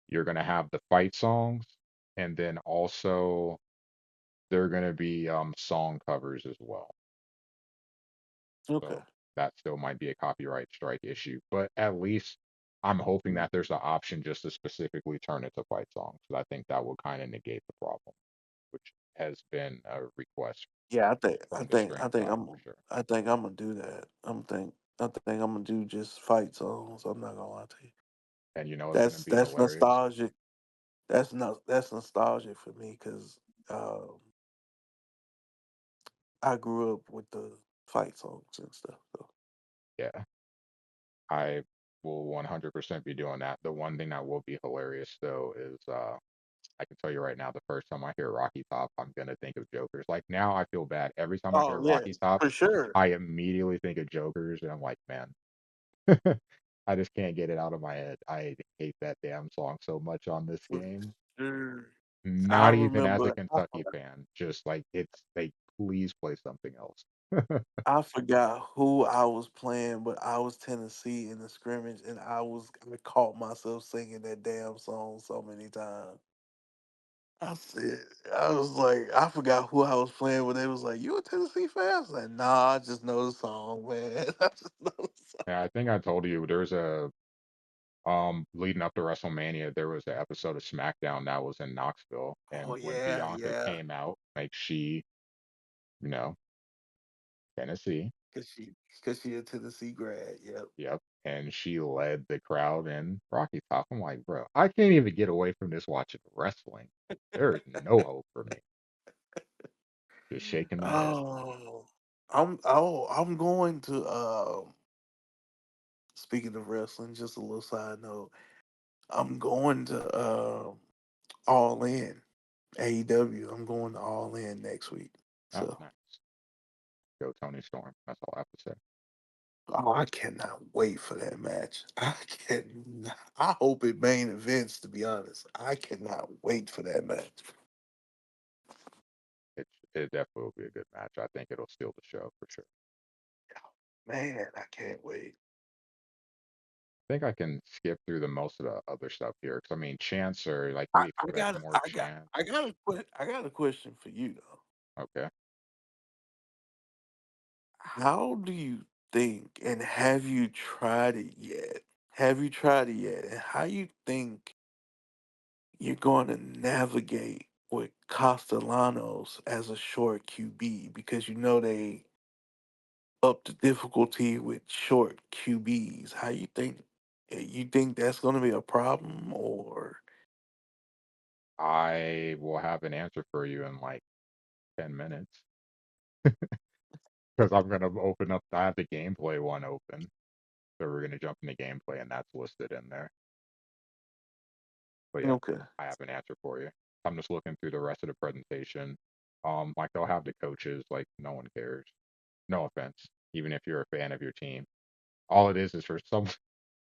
You're going to have the fight songs, and then also there are going to be song covers as well.
Okay.
So that still might be a copyright strike issue, but at least I'm hoping that there's an option just to specifically turn it to fight songs. 'Cause I think that will kind of negate the problem, which has been a request
Yeah,
from the stream side for sure.
I think I'm gonna do that. I think I'm gonna do just fight songs. I'm not gonna lie to you.
And you know it's going to be
That's
hilarious.
nostalgic. That's nostalgic for me because um, I grew up with the fight songs and stuff. So.
Yeah, I will 100% be doing that. The one thing that will be hilarious though is I can tell you right now, the first time I hear Rocky Top, I'm gonna think of Jokers. Like now, I feel bad every time I hear
Oh yeah,
Rocky Top,
for sure.
I immediately think of Jokers, and I'm like, man, I just can't get it out of my head. I hate that damn song so much on this
For
game.
sure. I
Not even as a
remember.
Kentucky fan, just like it's like, please play something else.
I forgot who I was playing, but I was Tennessee in the scrimmage, and I caught myself singing that damn song so many times. I said, I was like, I forgot who I was playing, but they was like, "You a Tennessee fan?" I was like, "Nah, I just know the song, man. I just know the song."
Yeah, I think I told you there's a leading up to WrestleMania, there was an episode of SmackDown that was in Knoxville,
Oh
and when
yeah,
Bianca
yeah,
came out, like she, you know, Tennessee.
cause she a Tennessee grad. Yep.
Yep. And she led the crowd in Rocky Top. I'm like, bro, I can't even get away from this watching wrestling. There is no hope for me. Just shaking my head.
Oh, I'm going to. Speaking of wrestling, just a little side note. I'm going to All In AEW. I'm going to All In next week.
Oh,
So,
nice. Go Tony Storm. That's all I have to say.
oh, I cannot wait for that match. I can. I hope it main events. To be honest, I cannot wait for that match.
It definitely will be a good match. I think it'll steal the show for sure.
Man, I can't wait.
I think I can skip through the most of the other stuff here because I mean, Chance or like
I,
we
I
expect
got,
more
I got,
Chance.
I got a question for you though.
Okay.
How do you think, and have you tried it yet? Have you tried it yet? And how you think you're going to navigate with Castellanos as a short QB? Because you know they up the difficulty with short QBs. How you think? You think that's going to be a problem, or
I will have an answer for you in like 10 minutes because I'm going to open up. I have the gameplay one open. So we're going to jump into gameplay and that's listed in there. But yeah,
okay?
I have an answer for you. I'm just looking through the rest of the presentation. Like they'll have the coaches, like no one cares. No offense, even if you're a fan of your team. All it is for some.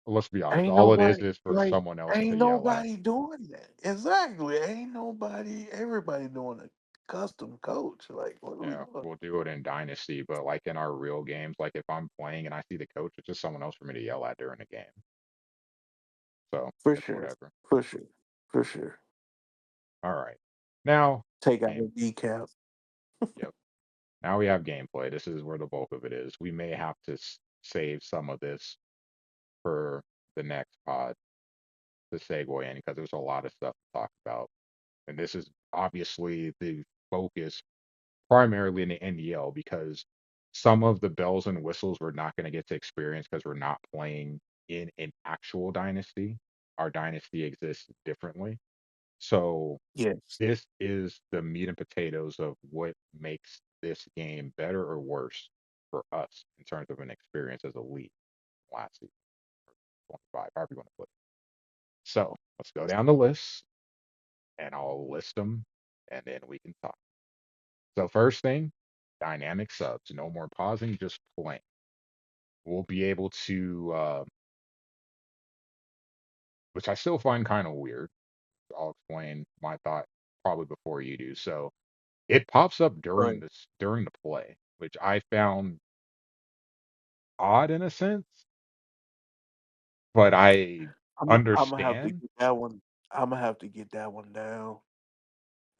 Let's be honest.
Ain't
All it
nobody
is for
like
someone else to
ain't
yell at.
nobody doing that. Exactly. Ain't nobody everybody doing a custom coach. Like what are we
Yeah,
doing?
we'll do it in Dynasty, but like in our real games, like if I'm playing and I see the coach, it's just someone else for me to yell at during the game. So
For
it's
sure.
whatever.
For sure. For sure.
All right. Now,
Take out
game.
the decap.
Yep. Now we have gameplay. This is where the bulk of it is. We may have to save some of this for the next pod to segue in because there's a lot of stuff to talk about. And this is obviously the focus primarily in the NDL because some of the bells and whistles we're not going to get to experience because we're not playing in an actual dynasty. Our dynasty exists differently. So
Yes.
this is the meat and potatoes of what makes this game better or worse for us in terms of an experience as a league last season, 25, however you want to put it. So let's go down the list and I'll list them and then we can talk. So, first thing, dynamic subs. No more pausing, just playing. We'll be able to, which I still find kind of weird. I'll explain my thought probably before you do. So, it pops up
Right.
during the play, which I found odd in a sense, but I
I'm gonna have to
understand.
get that one. I'm gonna have to get that one down.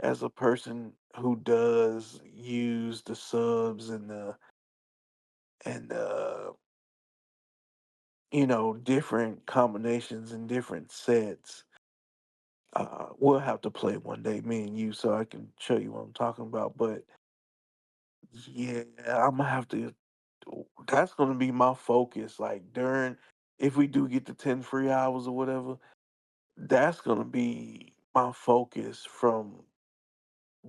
As a person who does use the subs and different combinations and different sets. We'll have to play one day, me and you, so I can show you what I'm talking about. But yeah, I'm gonna have to. That's gonna be my focus. Like during, if we do get the 10 free hours or whatever, that's gonna be my focus from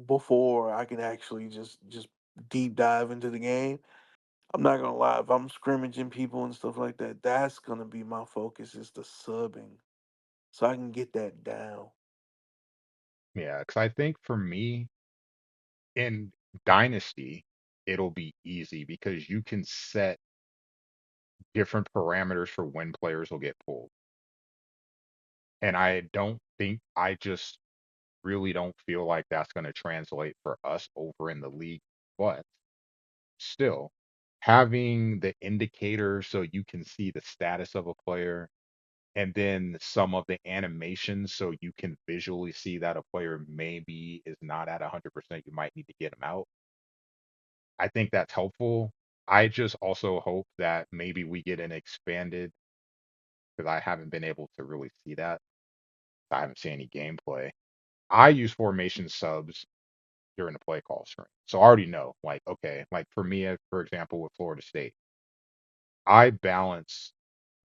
before I can actually just deep dive into the game. I'm not gonna lie, if I'm scrimmaging people and stuff like that, that's gonna be my focus is the subbing, so I can get that down.
Yeah, because I think for me in Dynasty, it'll be easy because you can set different parameters for when players will get pulled. And I don't think I just really don't feel like that's going to translate for us over in the league. But still, having the indicator so you can see the status of a player and then some of the animations so you can visually see that a player maybe is not at 100%, you might need to get them out. I think that's helpful. I just also hope that maybe we get an expanded because I haven't been able to really see that. I haven't seen any gameplay. I use formation subs during the play call screen. So I already know, like, okay, like for me, for example, with Florida State, I balance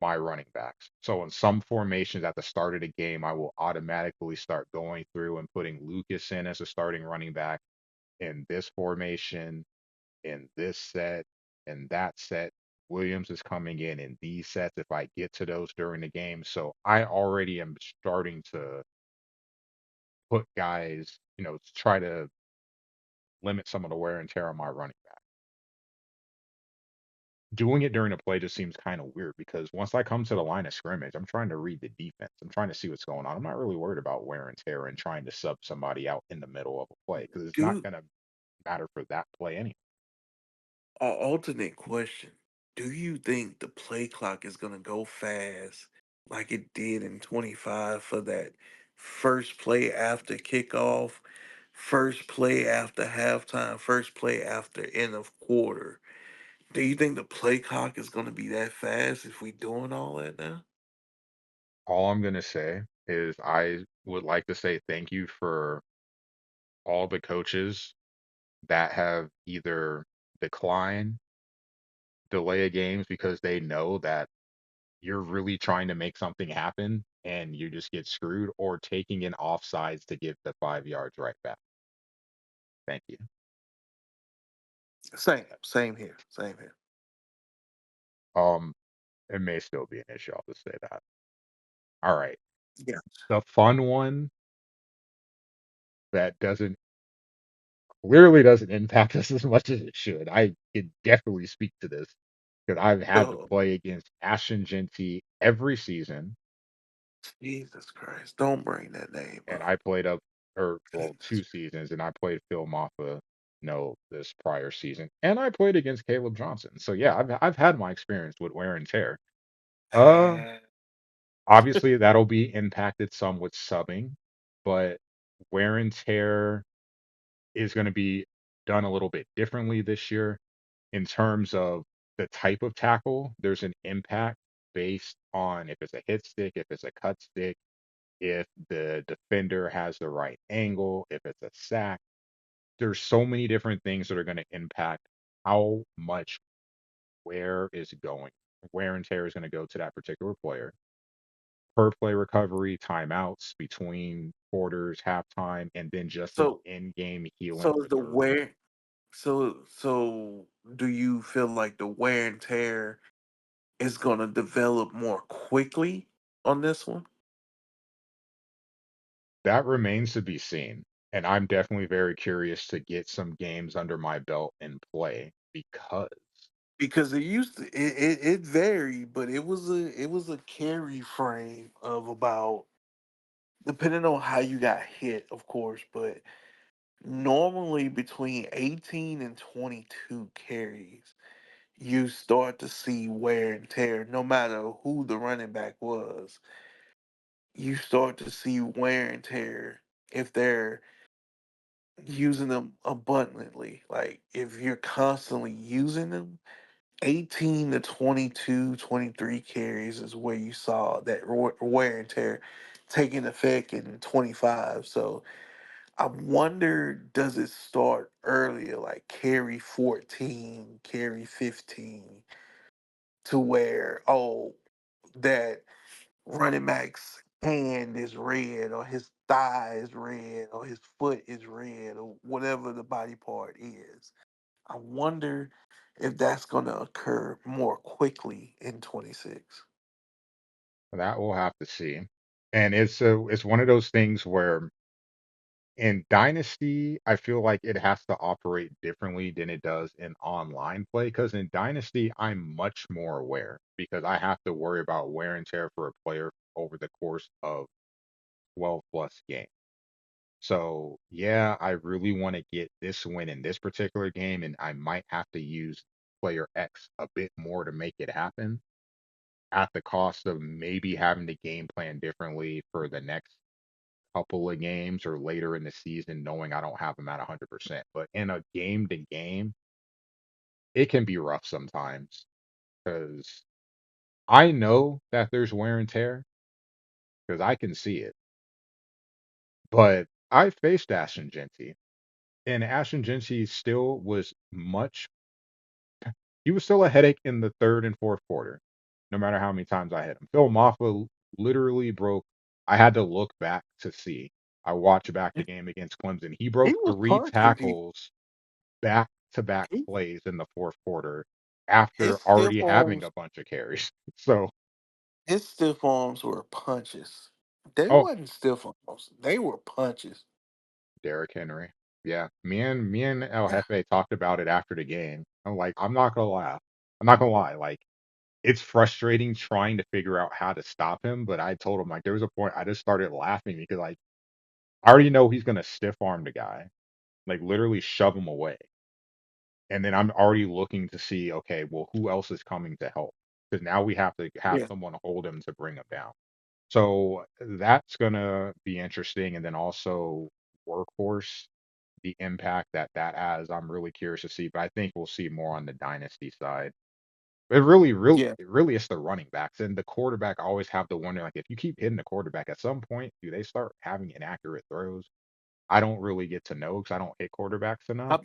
my running backs. So in some formations at the start of the game, I will automatically start going through and putting Lucas in as a starting running back in this formation, in this set, in that set. Williams is coming in these sets if I get to those during the game. So I already am starting to put guys, to try to limit some of the wear and tear on my running back. Doing it during a play just seems kind of weird because once I come to the line of scrimmage, I'm trying to read the defense. I'm trying to see what's going on. I'm not really worried about wear and tear and trying to sub somebody out in the middle of a play because it's not
Do
going to matter for that play anyway.
alternate question. Do you think the play clock is gonna go fast like it did in 25 for that first play after kickoff, first play after halftime, first play after end of quarter? Do you think the play clock is gonna be that fast if we doing all that now?
All I'm going to say is I would like to say thank you for all the coaches that have either declined delay of games because they know that you're really trying to make something happen and you just get screwed, or taking in offsides to give the 5 yards right back. Thank you.
Same here. Same here.
Um, it may still be an issue. I'll just say that. All right.
Yeah.
The fun one that doesn't clearly doesn't impact us as much as it should. I can definitely speak to this because I've had to
Oh,
play against Ashton Genty every season,
Jesus Christ. Don't bring that name
and
up.
I played up, or well,
Goodness.
2 seasons, and I played Phil Maffa, no, this prior season, and I played against Caleb Johnson. So yeah, I've had my experience with wear and tear. Uh, Obviously that'll be impacted some with subbing, but wear and tear is going to be done a little bit differently this year in terms of the type of tackle. There's an impact based on if it's a hit stick, if it's a cut stick, if the defender has the right angle, if it's a sack. There's so many different things that are going to impact how much wear is going, wear and tear is going to go to that particular player. Per play recovery, timeouts between quarters, halftime, and then just an
So
in-game healing
so
for
the
the
wear so do you feel like the wear and tear is gonna develop more quickly on this one?
that remains to be seen. And I'm definitely very curious to get some games under my belt and play because
Because it used to it varied, but it was a carry frame of about, depending on how you got hit, of course, but normally between 18 and 22 carries, you start to see wear and tear no matter who the running back was. You start to see wear and tear if they're using them abundantly. Like if you're constantly using them, 18 to 22, 23 carries is where you saw that wear and tear taking effect in 25. So I wonder, does it start earlier, like carry 14, carry 15, to where, oh, that running back's hand is red or his thigh is red or his foot is red or whatever the body part is. I wonder if that's going to occur more quickly in 26.
that we'll have to see. And it's one of those things where in Dynasty, I feel like it has to operate differently than it does in online play. Because in Dynasty, I'm much more aware because I have to worry about wear and tear for a player over the course of 12 plus games. So, yeah, I really want to get this win in this particular game, and I might have to use player X a bit more to make it happen at the cost of maybe having to game plan differently for the next couple of games or later in the season, knowing I don't have them at 100%. But in a game to game, it can be rough sometimes because I know that there's wear and tear because I can see it. But I faced Ashton Genty, and Ashton Genty still was much he was still a headache in the third and fourth quarter, no matter how many times I hit him. Phil Maffa literally broke. I had to look back to see. I watched back the game against Clemson. He
He
broke
was
three
punching people.
tackles back to back
He,
plays in the fourth quarter after
His stiff
already having
arms,
a bunch of carries. So,
his stiff arms were punches. They
oh,
wasn't stiff arms. They were punches.
Derrick Henry. Yeah, me and El
Yeah.
Jefe talked about it after the game. I'm like, I'm not gonna laugh. I'm not gonna lie. Like, it's frustrating trying to figure out how to stop him. But I told him like there was a point I just started laughing because like I already know he's gonna stiff arm the guy, like literally shove him away. And then I'm already looking to see, okay, well, who else is coming to help? Because now we have to have
Yeah.
someone hold him to bring him down. So that's gonna be interesting. And then also workhorse, the impact that that has, I'm really curious to see. But I think we'll see more on the dynasty side. It really, really,
Yeah.
it really is the running backs and the quarterback. I always have to wonder, like, if you keep hitting the quarterback, at some point, do they start having inaccurate throws? I don't really get to know because I don't hit quarterbacks enough.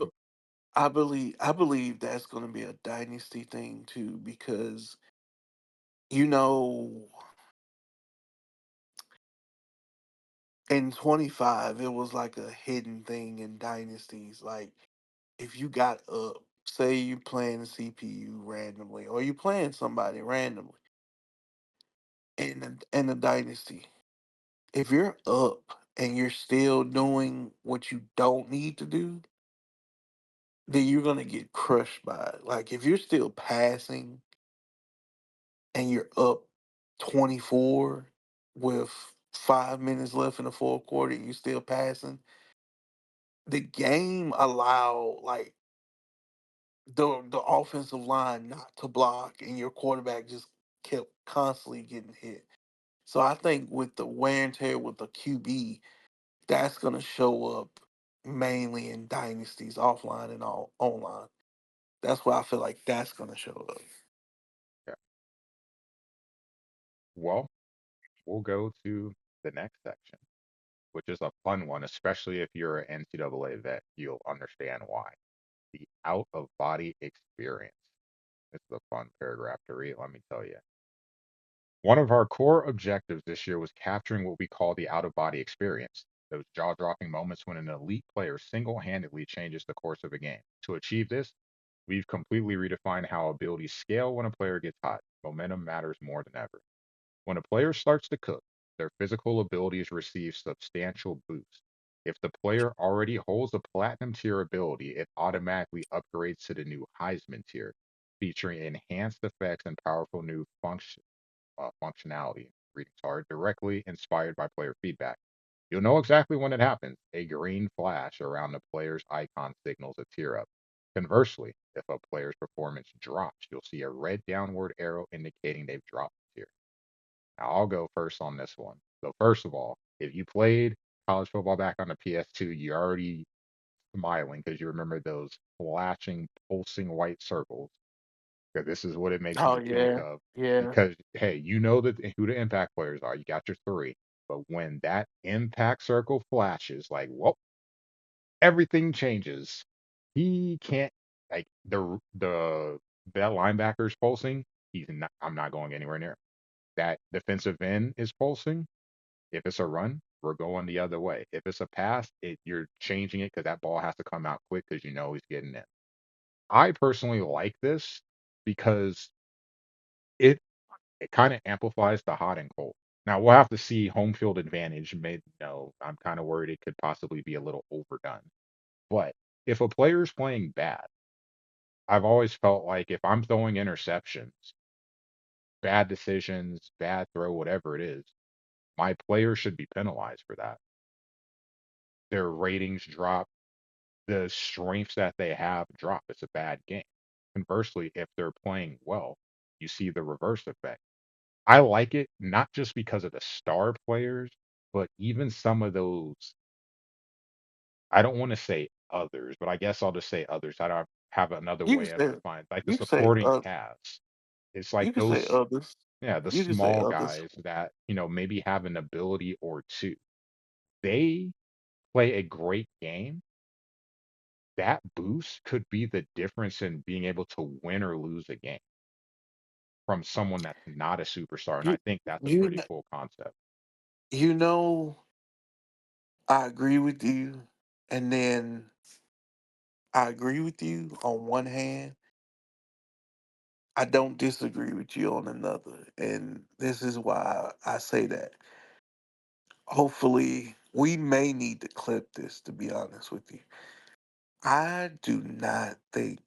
I, be- I believe that's going to be a dynasty thing too, because you know in 25 it was like a hidden thing in dynasties. Like if you got up, say you playing the CPU randomly, or you playing somebody randomly in a dynasty, if you're up and you're still doing what you don't need to do, then you're gonna get crushed by it. Like if you're still passing and you're up 24 with 5 minutes left in the fourth quarter, and you still passing, the game allow like the offensive line not to block, and your quarterback just kept constantly getting hit. So I think with the wear and tear with the QB, that's gonna show up mainly in dynasties, offline and all online. That's where I feel like that's gonna show up.
Yeah. Well, we'll go to the next section, which is a fun one, especially if you're an NCAA vet, you'll understand why. The out of body experience. This is a fun paragraph to read, let me tell you. One of our core objectives this year was capturing what we call the out of body experience, those jaw dropping moments when an elite player single handedly changes the course of a game. To achieve this, we've completely redefined how abilities scale when a player gets hot. Momentum matters more than ever. When a player starts to cook, their physical abilities receive substantial boosts. If the player already holds a platinum tier ability, it automatically upgrades to the new Heisman tier, featuring enhanced effects and powerful new functionality. Readings are directly inspired by player feedback. You'll know exactly when it happens. A green flash around the player's icon signals a tier up. Conversely, if a player's performance drops, you'll see a red downward arrow indicating they've dropped a tier. Now, I'll go first on this one. So, first of all, if you played college football back on the PS2, you're already smiling because you remember those flashing, pulsing white circles. Because this is what it makes
Oh
me think
yeah,
of.
yeah.
Because, hey, you know that who the impact players are. You got your three. But when that impact circle flashes, like, whoop, everything changes. He can't, like, that linebacker's pulsing. He's not, I'm not going anywhere near. That defensive end is pulsing. If it's a run, we're going the other way. If it's a pass, you're changing it because that ball has to come out quick because you know he's getting in. I personally like this because it it kind of amplifies the hot and cold. Now we'll have to see home field advantage. I'm kind of worried it could possibly be a little overdone. But if a player is playing bad, I've always felt like if I'm throwing interceptions, bad decisions, bad throw, whatever it is, my player should be penalized for that. Their ratings drop, the strengths that they have drop. It's a bad game. Conversely, if they're playing well, you see the reverse effect. I like it not just because of the star players, but even some of those, I don't want to say others, but I guess I'll just say others. I don't have another
You can
way of
say
defining like the
you can say
supporting cast. It's like
you can say
those,
others.
yeah, the
You can say
small
others.
guys that, maybe have an ability or two. They play a great game. That boost could be the difference in being able to win or lose a game from someone that's not a superstar. And I
You
think that's a
you
pretty
kn-
cool concept.
you know I agree with you, and then I agree with you on one hand, I don't disagree with you on another, and this is why I say that. Hopefully, we may need to clip this. To be honest with you, I do not think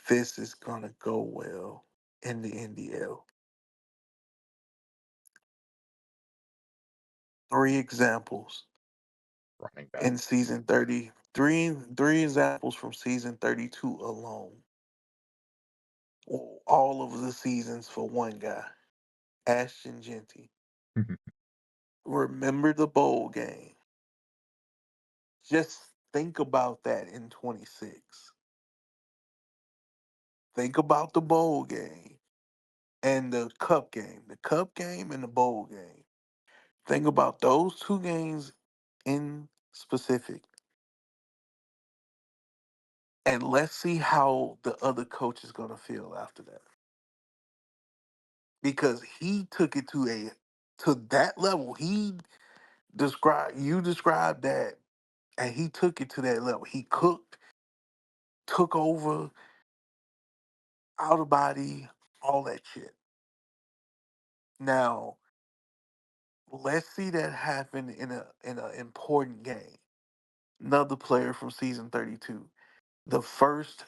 this is gonna go well in the NDL. Three examples
running back.
in season 30. Three examples from season 32 alone. All of the seasons for one guy, Ashton Genty. Remember the bowl game. Just think about that in 26. Think about the bowl game and the cup game. The cup game and the bowl game. Think about those two games in specific. And let's see how the other coach is going to feel after that. Because he took it to that level. You described that, and he took it to that level. He cooked, took over, out of body, all that shit. Now, let's see that happen in an important game. Another player from season 32. The first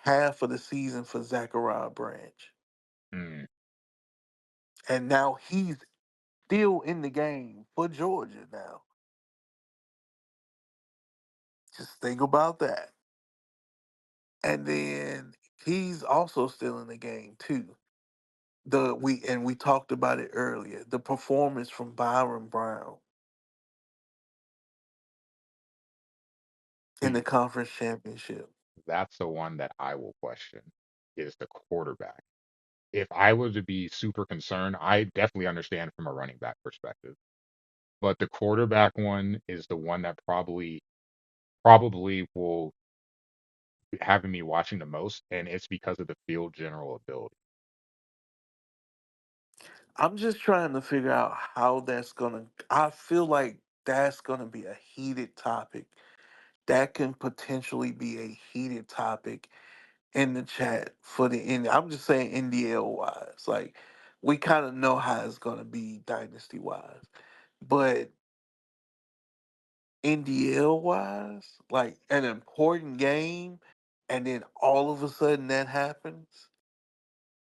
half of the season for Zachariah Branch.
Mm,
And now he's still in the game for Georgia now. Just think about that. And then he's also still in the game too. We talked about it earlier. The performance from Byron Brown in the
see,
conference championship.
that's the one that I will question is the quarterback. If I was to be super concerned, I definitely understand from a running back perspective. But the quarterback one is the one that probably will be having me watching the most, and it's because of the field general ability.
I'm just trying to figure out how that's gonna. I feel like that's gonna be a heated topic. That can potentially be a heated topic in the chat for the end. I'm just saying NDL wise. Like we kind of know how it's gonna be dynasty wise, but NDL wise, like an important game, and then all of a sudden that happens.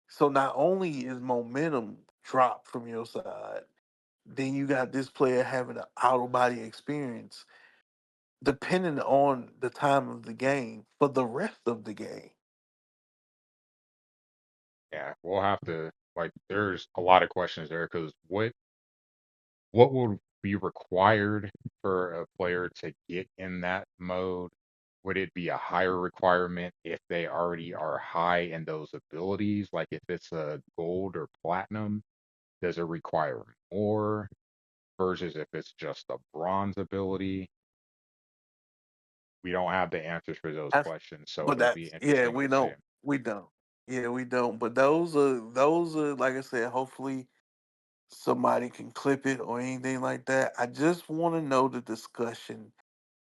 So not only is momentum dropped from your side, then you got this player having an out of body experience, depending on the time of the game for the rest of the game.
Yeah, we'll have to like. There's a lot of questions there because what will be required for a player to get in that mode? Would it be a higher requirement if they already are high in those abilities? Like if it's a gold or platinum, does it require more versus if it's just a bronze ability? We don't have the answers for those
That's,
questions, so
but
it'll be
that's yeah,
interesting
we
to see.
don't, we don't, yeah, we don't. But those are like I said. Hopefully, somebody can clip it or anything like that. I just want to know the discussion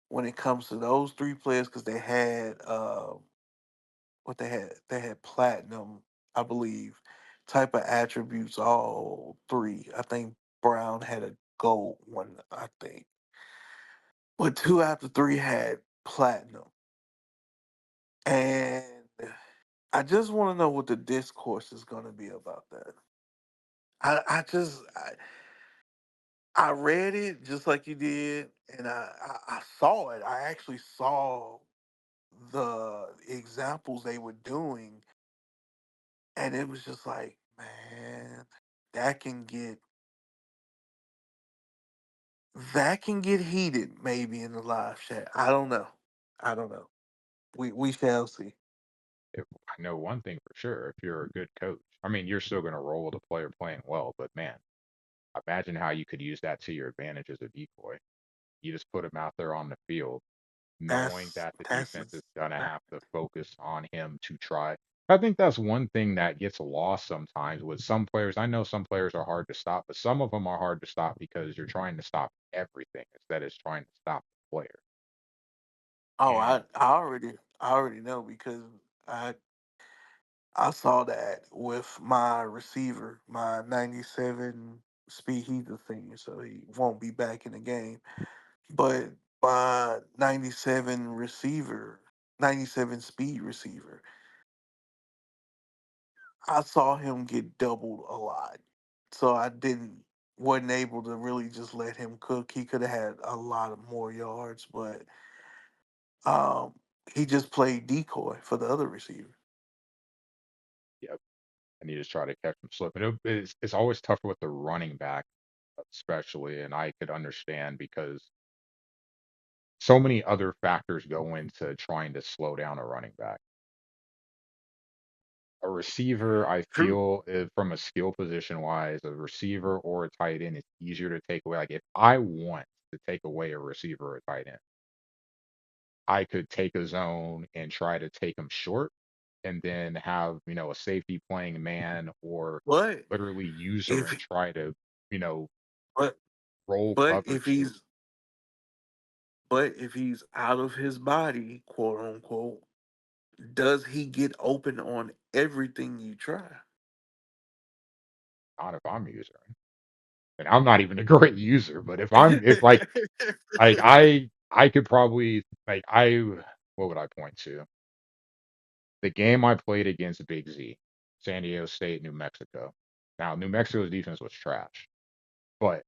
when it comes to those three players because they had what they had platinum, I believe, type of attributes. All three. I think Brown had a gold one. I think, but two after three had platinum, and I just want to know what the discourse is going to be about that. I read it just like you did, and I saw it. I actually saw the examples they were doing, and it was just like, man, that can get that can get heated maybe in the live chat. I don't know. I don't know. We shall see.
I know one thing for sure, if you're a good coach, I mean, you're still going to roll with a player playing well, but man, imagine how you could use that to your advantage as a decoy. You just put him out there on the field, knowing
That's
that the
that's
defense is
ex-
going to have to focus on him to try. I think that's one thing that gets lost sometimes with some players. I know some players are hard to stop, but some of them are hard to stop because you're trying to stop everything instead of trying to stop the player.
oh
And
I already know because I I saw that with my receiver, my 97 speed. He's a senior, so he won't be back in the game. But my 97 receiver, 97 speed receiver, I saw him get doubled a lot. So I didn't wasn't able to really just let him cook. He could have had a lot of more yards, but um he just played decoy for the other receiver.
Yep. And you just try to catch them slipping. It's always tougher with the running back, especially, and I could understand because so many other factors go into trying to slow down a running back. A receiver, I
True.
feel, from a skill position wise, a receiver or a tight end, it's easier to take away. Like if I want to take away a receiver or a tight end, I could take a zone and try to take him short, and then have a safety playing man or
But
literally use her and
if
try to you know
but
roll
but
coverage.
if he's out of his body, quote unquote, does he get open on everything you try?
Not if I'm using, and I'm not even a great user, but if like I could probably what would I point to? The game I played against Big Z, San Diego State, New Mexico. Now, New Mexico's defense was trash, but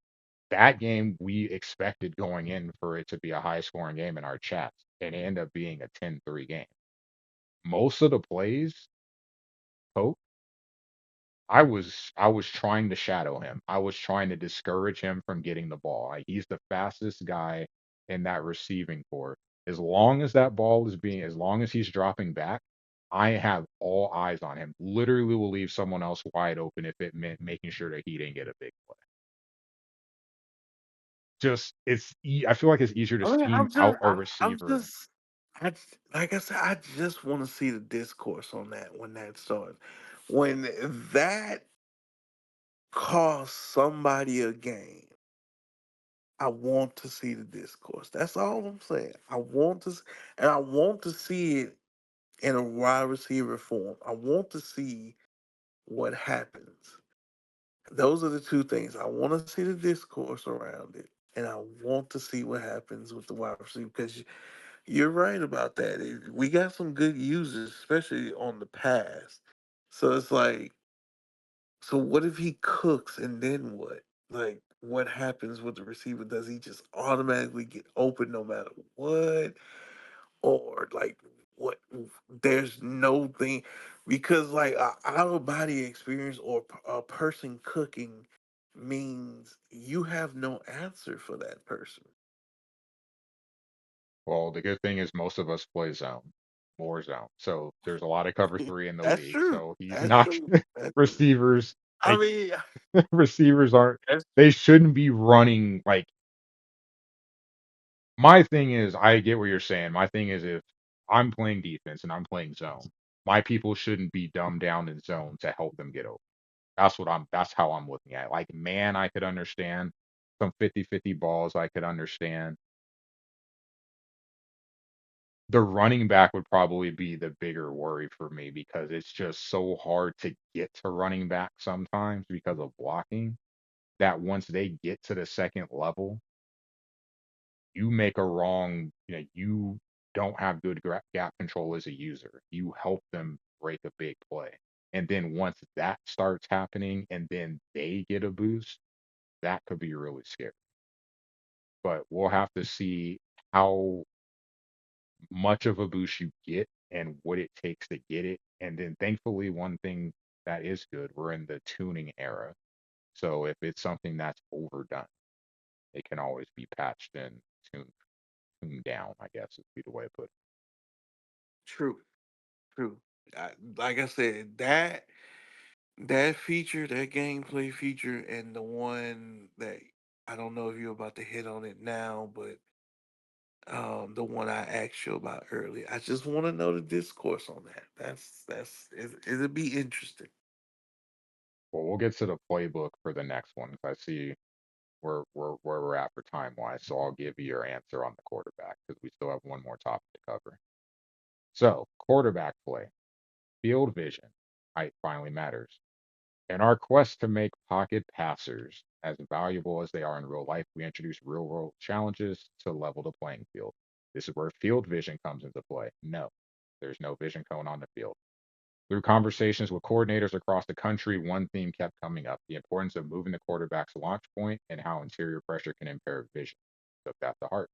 that game we expected going in for it to be a high scoring game in our chats, and it ended up being a 10-3 game. Most of the plays, Coke, I was trying to shadow him. I was trying to discourage him from getting the ball. Like, he's the fastest guy in that receiving core. As long as he's dropping back, I have all eyes on him. Literally will leave someone else wide open if it meant making sure that he didn't get a big play. I feel like it's easier to
I mean,
scheme out a
I'm
receiver.
just, like I said, I just want to see the discourse on that when that starts. When that costs somebody a game, I want to see the discourse. That's all I'm saying. And I want to see it in a wide receiver form. I want to see what happens. Those are the two things. I want to see the discourse around it, and I want to see what happens with the wide receiver because you're right about that. We got some good users, especially on the pass. So it's like, so what if he cooks and then what? Like, what happens with the receiver? Does he just automatically get open no matter what? Or like, what? There's no thing because like a out of body experience or a person cooking means you have no answer for that person.
Well, the good thing is most of us play zone, more zone. So there's a lot of cover three in the
That's
league.
true.
So he's
That's
not
true. That's true.
receivers.
I
Like
mean,
receivers aren't.
that's
They shouldn't be running like. My thing is, I get what you're saying. My thing is, if I'm playing defense and I'm playing zone, my people shouldn't be dumbed down in zone to help them get open. That's how I'm looking at it. Like, man, I could understand some 50-50 balls. I could understand. The running back would probably be the bigger worry for me because it's just so hard to get to running back sometimes because of blocking, that once they get to the second level, you make a wrong, you don't have good gap control as a user. You help them break a big play. And then once that starts happening and then they get a boost, that could be really scary. But we'll have to see how much of a boost you get and what it takes to get it. And then thankfully, one thing that is good, we're in the tuning era. So if it's something that's overdone, it can always be patched and tuned, tuned down, I guess would be the way to put it.
true. True. Like I said, that feature, that gameplay feature, and the one that I don't know if you're about to hit on it now, but the one I asked you about earlier. I just want to know the discourse on that. It'll be interesting.
Well, we'll get to the playbook for the next one 'cause I see where we're at for time wise. So I'll give you your answer on the quarterback because we still have one more topic to cover. So quarterback play, field vision. height finally matters. In our quest to make pocket passers as valuable as they are in real life, we introduce real world challenges to level the playing field. This is where field vision comes into play. No, there's no vision cone on the field. Through conversations with coordinators across the country, one theme kept coming up: the importance of moving the quarterback's launch point and how interior pressure can impair vision. Took that to heart.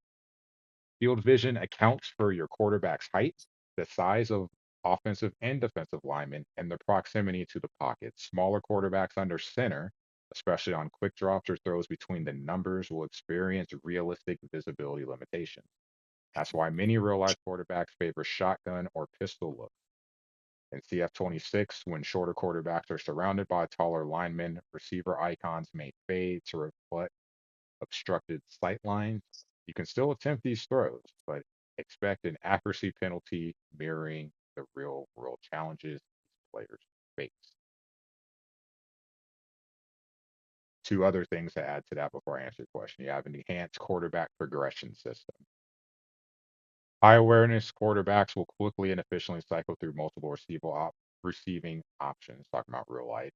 Field vision accounts for your quarterback's height, the size of offensive and defensive linemen, and the proximity to the pocket. Smaller quarterbacks under center, especially on quick drops or throws between the numbers, will experience realistic visibility limitations. That's why many real life quarterbacks favor shotgun or pistol looks. In CF26, when shorter quarterbacks are surrounded by taller linemen, receiver icons may fade to reflect obstructed sight lines. You can still attempt these throws, but expect an accuracy penalty mirroring the real world challenges these players face. Two other things to add to that before I answer your question. You have an enhanced quarterback progression system. High awareness quarterbacks will quickly and efficiently cycle through multiple receiving options, talking about real life,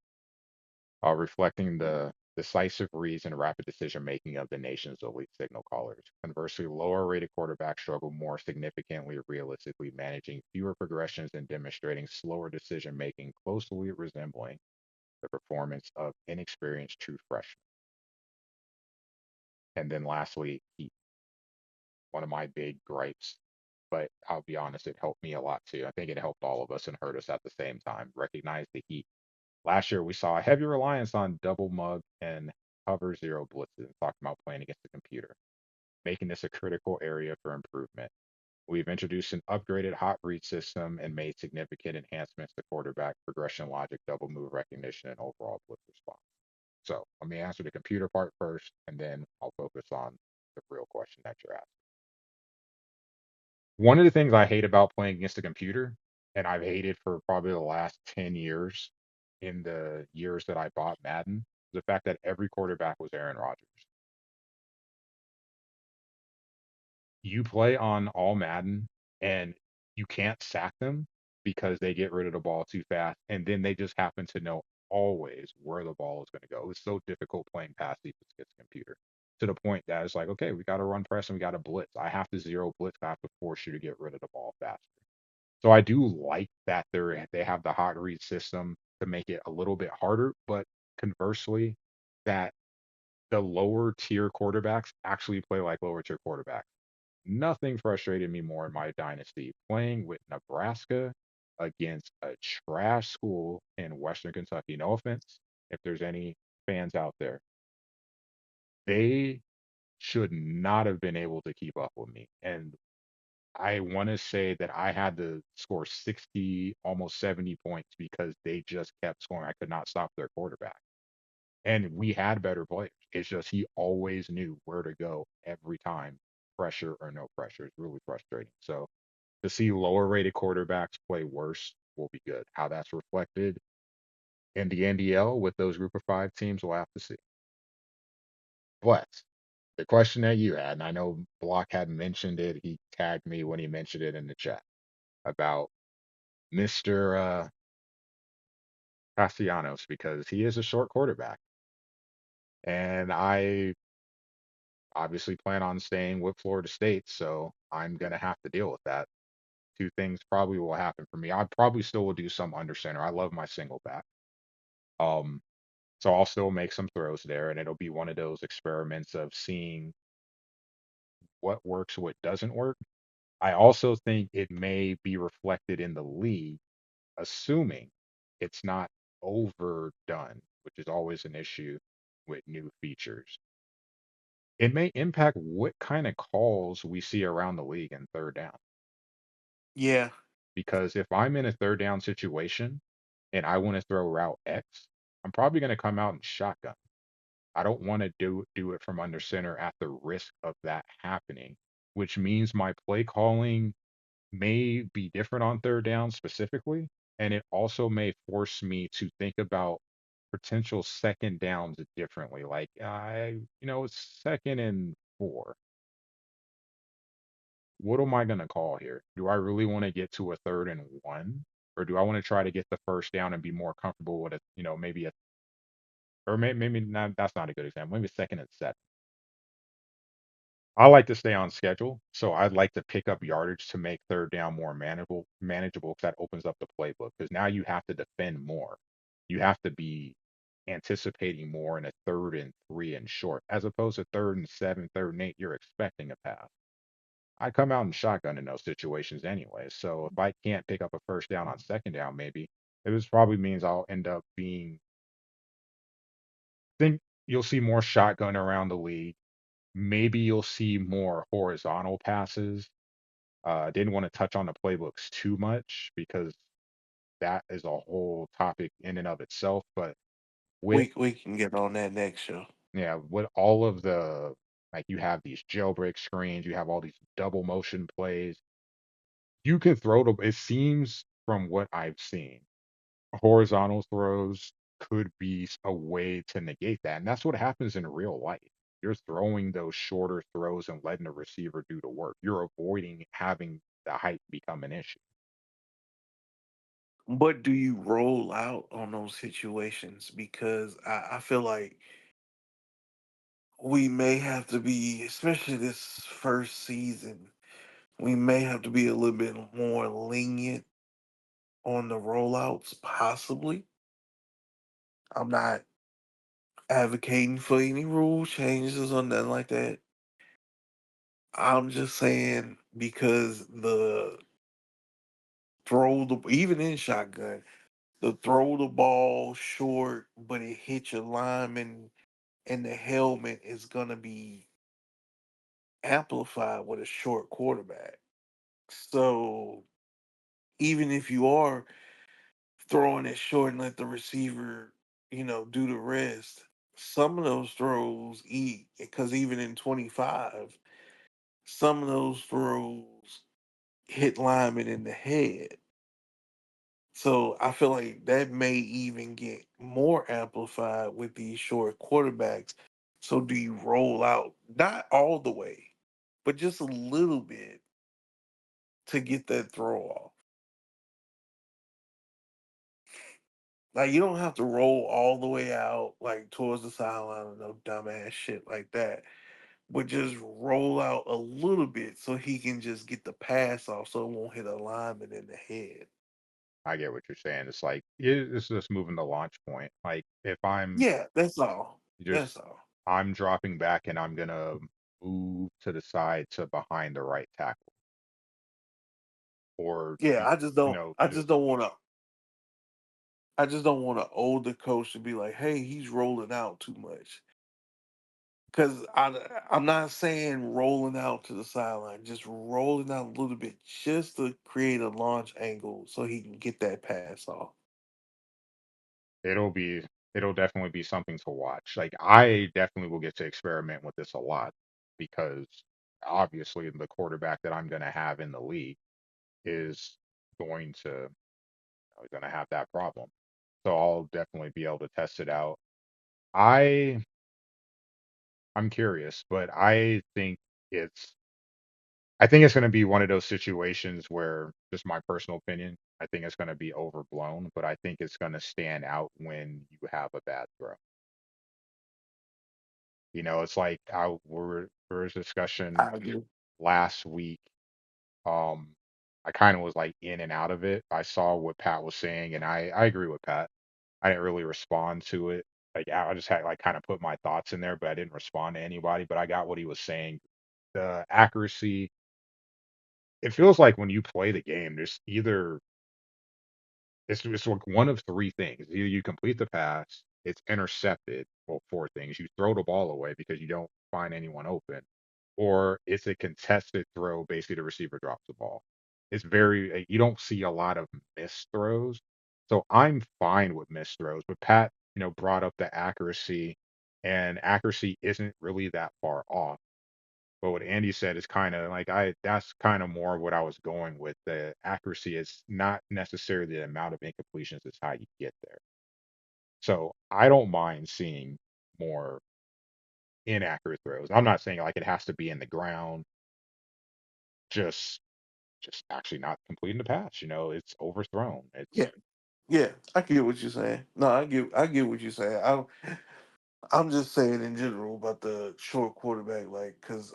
reflecting the decisive reads and rapid decision making of the nation's elite signal callers. Conversely, lower rated quarterbacks struggle more significantly, realistically managing fewer progressions and demonstrating slower decision making, closely resembling the performance of inexperienced true freshmen. And then lastly, heat. One of my big gripes, but I'll be honest, it helped me a lot too. I think it helped all of us and hurt us at the same time. Recognize the heat. Last year, we saw a heavy reliance on double mug and cover zero blitzes, talking about playing against the computer, making this a critical area for improvement. We've introduced an upgraded hot read system and made significant enhancements to quarterback progression logic, double move recognition, and overall blitz response. So let me answer the computer part first, and then I'll focus on the real question that you're asking. One of the things I hate about playing against a computer, and I've hated for probably the last 10 years in the years that I bought Madden, is the fact that every quarterback was Aaron Rodgers. You play on all Madden and you can't sack them because they get rid of the ball too fast, and then they just happen to know always where the ball is going to go. It's so difficult playing pass defense against a computer, to the point that it's like, okay, we got to run press and we got to blitz. I have to zero blitz. I have to force you to get rid of the ball faster. So I do like that they have the hot read system to make it a little bit harder, but conversely, that the lower tier quarterbacks actually play like lower tier quarterbacks. Nothing frustrated me more in my dynasty playing with Nebraska against a trash school in Western Kentucky. No offense if there's any fans out there. They should not have been able to keep up with me. And I want to say that I had to score 60, almost 70 points because they just kept scoring. I could not stop their quarterback. And we had better players. It's just he always knew where to go every time, pressure or no pressure. It's really frustrating. So to see lower rated quarterbacks play worse will be good. How that's reflected in the NDL with those group of five teams, we'll have to see. But the question that you had, and I know Block had mentioned it, he tagged me when he mentioned it in the chat about Mr. Castellanos because he is a short quarterback. And I obviously plan on staying with Florida State, so I'm going to have to deal with that. Two things probably will happen for me. I probably still will do some under center. I love my single back. Um, so I'll still make some throws there, and it'll be one of those experiments of seeing what works, what doesn't work. I also think it may be reflected in the league, assuming it's not overdone, which is always an issue with new features. It may impact what kind of calls we see around the league in third down.
Yeah.
Because if I'm in a third down situation and I want to throw route X, I'm probably going to come out and shotgun. I don't want to do it from under center at the risk of that happening, which means my play calling may be different on third down specifically, and it also may force me to think about potential second downs differently. Like it's second and four. What am I going to call here? Do I really want to get to a third and one? or do I want to try to get the first down and be more comfortable with maybe a or maybe not, that's not a good example. Maybe second and seven. I like to stay on schedule, so I'd like to pick up yardage to make third down more manageable, because that opens up the playbook. Because now you have to defend more. You have to be anticipating more in a third and three and short, as opposed to third and seven, third and eight. You're expecting a pass. I come out in shotgun in those situations anyway. So if I can't pick up a first down on second down, maybe it was probably means I'll end up being. Think you'll see more shotgun around the league. Maybe you'll see more horizontal passes. Didn't want to touch on the playbooks too much because that is a whole topic in and of itself. But with
We can get on that next show.
yeah, with all of the like you have these jailbreak screens, you have all these double motion plays. You can throw the it seems from what I've seen, horizontal throws could be a way to negate that. And that's what happens in real life. You're throwing those shorter throws and letting the receiver do the work. You're avoiding having the height become an issue.
But do you roll out on those situations? Because I feel like we may have to be, especially this first season, we may have to be a little bit more lenient on the rollouts, possibly. I'm not advocating for any rule changes or nothing like that. I'm just saying because the even in shotgun, the throw the ball short, but it hits your lineman and the helmet is gonna be amplified with a short quarterback. So even if you are throwing it short and let the receiver, do the rest, some of those throws eat because even in 25, some of those throws hit linemen in the head. So I feel like that may even get more amplified with these short quarterbacks. So do you roll out not all the way, but just a little bit to get that throw off? Like you don't have to roll all the way out like towards the sideline or no dumbass shit like that. But just roll out a little bit so he can just get the pass off so it won't hit a lineman in the head.
I get what you're saying. It's like it's just moving the launch point. Like if I'm
Yeah, that's all.
just
That's all.
I'm dropping back and I'm gonna move to the side to behind the right tackle, or
Yeah, I just
just
don't want to an older coach to be like, "Hey, he's rolling out too much." Because I'm not saying rolling out to the sideline, just rolling out a little bit, just to create a launch angle so he can get that pass off.
it'll be it'll definitely be something to watch. Like I definitely will get to experiment with this a lot because obviously the quarterback that I'm gonna have in the league is going to gonna have that problem. So I'll definitely be able to test it out. I I'm curious, but it's I think it's going to be one of those situations where, just my personal opinion, I think it's going to be overblown, but I think it's going to stand out when you have a bad throw. It's like there was discussion
I agree.
last week. Um, I kind of was like in and out of it. I saw what Pat was saying, and I agree with Pat. I didn't really respond to it. Like I just had like kind of put my thoughts in there, but I didn't respond to anybody. But I got what he was saying. The accuracy. It feels like when you play the game, there's either it's like one of three things. Either you complete the pass, it's intercepted. Well, four things. You throw the ball away because you don't find anyone open, or it's a contested throw. Basically, the receiver drops the ball. It's very you don't see a lot of missed throws. So I'm fine with missed throws. But Pat, brought up the accuracy, and accuracy isn't really that far off. But what Andy said is kind of like that's kind of more what I was going with. The accuracy is not necessarily the amount of incompletions, it's how you get there. So I don't mind seeing more inaccurate throws. I'm not saying like it has to be in the ground, just just actually not completing the pass. It's overthrown.
Yeah,
It's
yeah, I get what you're saying. No, I get what you're saying. I'm just saying in general about the short quarterback, like, cause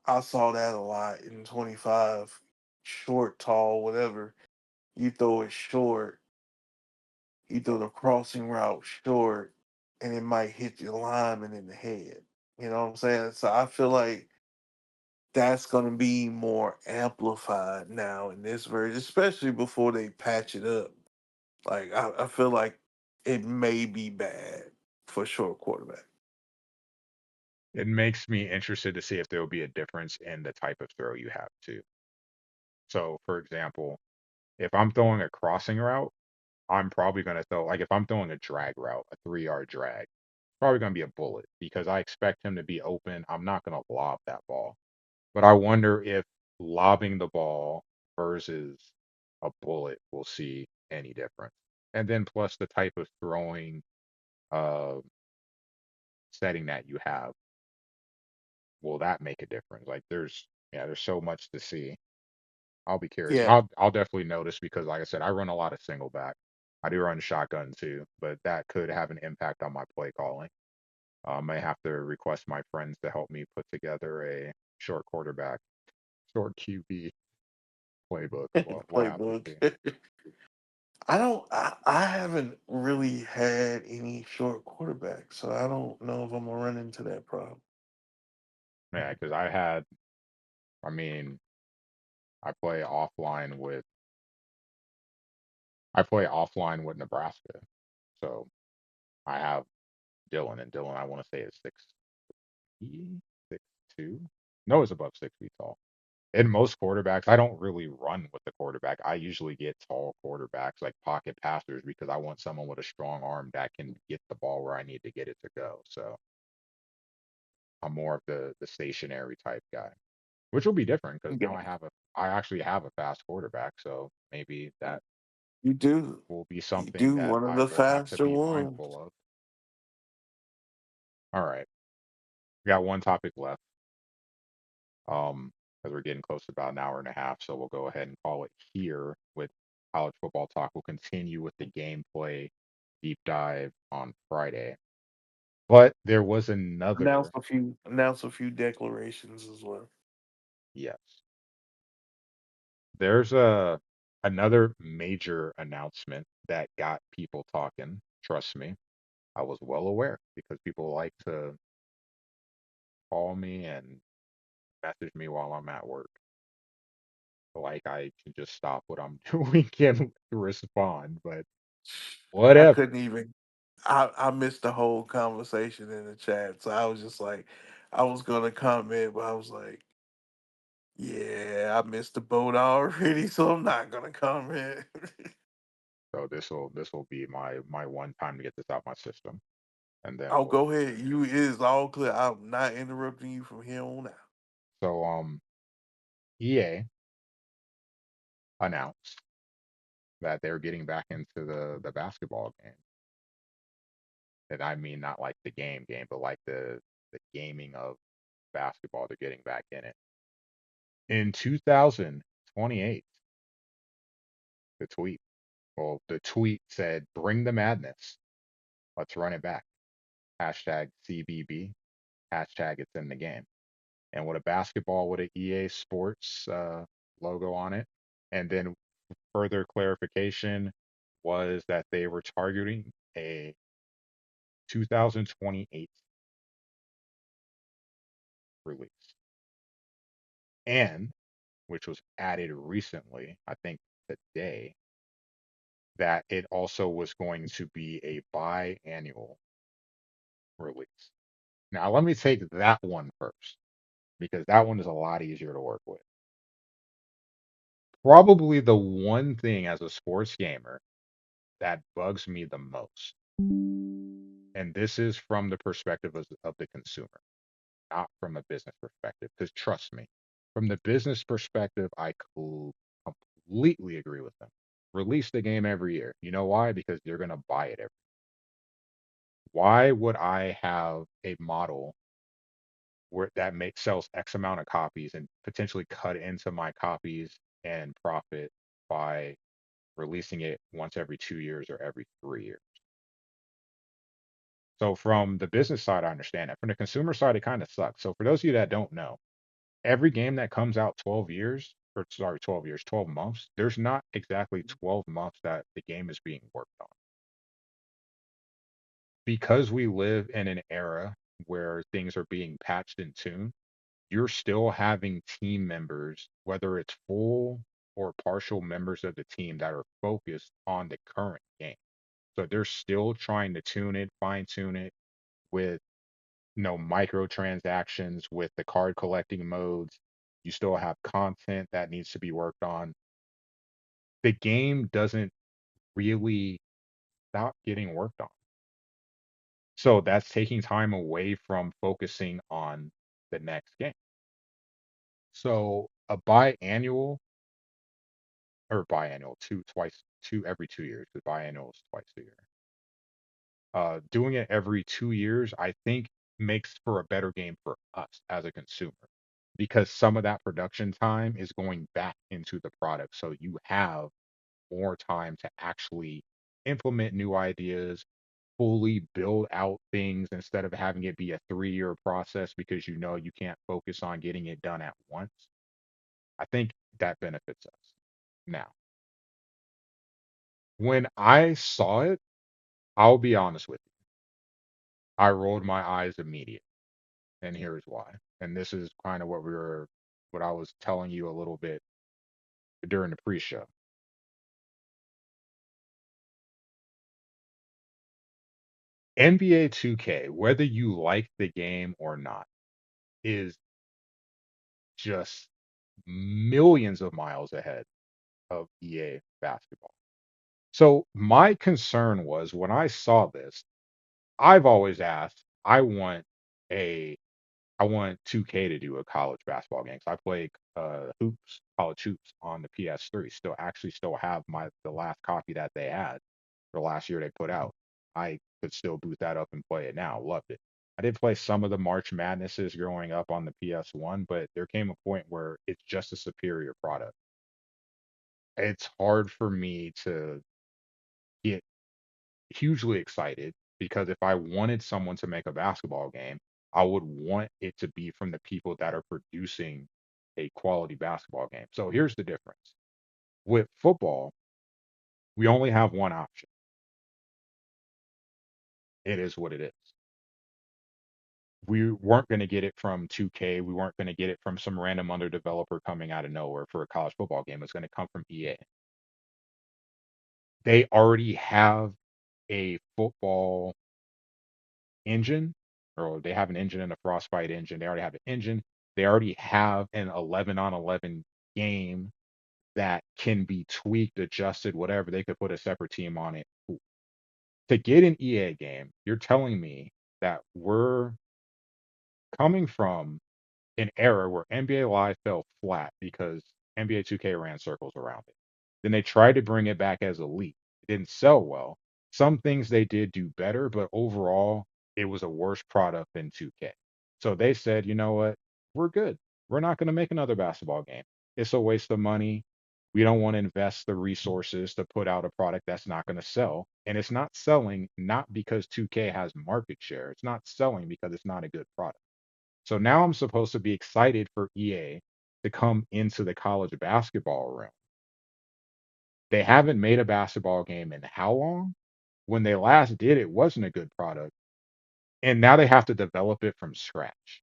I saw that a lot in 25, short, tall, whatever. You throw it short, you throw the crossing route short, and it might hit your lineman in the head. You know what I'm saying? So I feel like that's going to be more amplified now in this version, especially before they patch it up. Like I feel like it may be bad for short quarterback.
it makes me interested to see if there will be a difference in the type of throw you have too. So, for example, if I'm throwing a crossing route, I'm probably going to throw, like, if I'm throwing a drag route, a 3 yard drag, probably going to be a bullet because I expect him to be open. I'm not going to lob that ball. But I wonder if lobbing the ball versus a bullet will see any difference. And then plus the type of throwing uh, setting that you have, will that make a difference? Like there's so much to see. I'll be curious, and
Yeah,
I'll definitely notice because, like I said, I run a lot of single back. I do run shotgun too, but that could have an impact on my play calling. I may have to request my friends to help me put together a short quarterback, short QB playbook. We'll have to
playbook.
see.
I haven't really had any short quarterbacks, so I don't know if I'm gonna run into that problem.
Yeah, because I mean, I play offline with I play offline with Nebraska, so I have Dylan, and Dylan I want to say is 6', 6'2". No, is above 6 feet tall. And most quarterbacks, I don't really run with the quarterback. I usually get tall quarterbacks like pocket passers because I want someone with a strong arm that can get the ball where I need to get it to go. So I'm more of the stationary type guy, which will be different because now
Yeah,
I actually have a fast quarterback. So maybe that
you do.
will be
You
something
do
that
one of
I
the
will have to
faster
be
ones.
mindful of. All right, we got one topic left. Because we're getting close to about an hour and a half, so we'll go ahead and call it here with college football talk. We'll continue with the gameplay deep dive on Friday. But there was another,
Announce a few declarations as well.
yes, there's another major announcement that got people talking. Trust me, I was well aware because people like to call me and message me while I'm at work. Like I can just stop what I'm doing and respond, but
I
whatever.
couldn't even. I missed the whole conversation in the chat, so I was just like, I was gonna comment, but I was like, yeah, I missed the boat already, so I'm not gonna comment.
So this will be my one time to get this out my system, and then
Oh,
we'll.
go ahead. You it is all clear. I'm not interrupting you from here on out.
So EA announced that they're getting back into the basketball game, and I mean not like the game, but like the gaming of basketball. They're getting back in it in 2028. The tweet, well, the tweet said, "Bring the madness. Let's run it back. Hashtag CBB. Hashtag it's in the game." And with a basketball with an EA Sports logo on it. And then further clarification was that they were targeting a 2028 release. And which was added recently, I think today, that it also was going to be a biannual release. Now, let me take that one first because that one is a lot easier to work with. Probably the one thing as a sports gamer that bugs me the most. And this is from the perspective of the consumer, not from a business perspective. Because trust me, from the business perspective, I completely agree with them. Release the game every year. You know why? Because you're going to buy it every. Why would I have a model where that makes sells X amount of copies and potentially cut into my copies and profit by releasing it once every 2 years or every 3 years. So from the business side, I understand that. From the consumer side, it kind of sucks. So for those of you that don't know, every game that comes out 12 years, or sorry, 12 years, 12 months, there's not exactly 12 months that the game is being worked on. Because we live in an era where things are being patched and tuned, you're still having team members, whether it's full or partial members of the team that are focused on the current game. So they're still trying to tune it, fine tune it with microtransactions, with the card collecting modes. You still have content that needs to be worked on. The game doesn't really stop getting worked on. So that's taking time away from focusing on the next game. So a biannual or biannual, two every 2 years, because biannual is twice a year. Doing it every 2 years, I think, makes for a better game for us as a consumer because some of that production time is going back into the product. So you have more time to actually implement new ideas, fully build out things instead of having it be a 3 year process because you know you can't focus on getting it done at once. I think that benefits us. Now, when I saw it, I'll be honest with you, I rolled my eyes immediately. And here's why. And this is kind of what I was telling you a little bit during the pre-show. NBA 2K, whether you like the game or not, is just millions of miles ahead of EA basketball. So my concern was when I saw this, I've always asked, a I want 2K to do a college basketball game. 'Cause I played college hoops on the PS3. Still have the last copy that they had the last year they put out. I could still boot that up and play it now. Loved it. I did play some of the March Madnesses growing up on the PS1, but there came a point where it's just a superior product. It's hard for me to get hugely excited because if I wanted someone to make a basketball game, I would want it to be from the people that are producing a quality basketball game. So here's the difference. With football, we only have one option. It is what it is. We weren't going to get it from 2K. We weren't going to get it from some random other developer coming out of nowhere for a college football game. It's going to come from EA. They already have a football engine, or they have an engine and a Frostbite engine. They already have an engine. They already have an 11 on 11 game that can be tweaked, adjusted, whatever. They could put a separate team on it. Cool. To get an EA game, you're telling me that we're coming from an era where NBA Live fell flat because NBA 2K ran circles around it. Then they tried to bring it back as Elite. It didn't sell well. Some things they did do better, but overall, it was a worse product than 2K. So they said, you know what? We're good. We're not going to make another basketball game. It's a waste of money. We don't want to invest the resources to put out a product that's not going to sell. And it's not selling not because 2K has market share. It's not selling because it's not a good product. So now I'm supposed to be excited for EA to come into the college basketball realm. They haven't made a basketball game in how long? When they last did, it wasn't a good product. And now they have to develop it from scratch.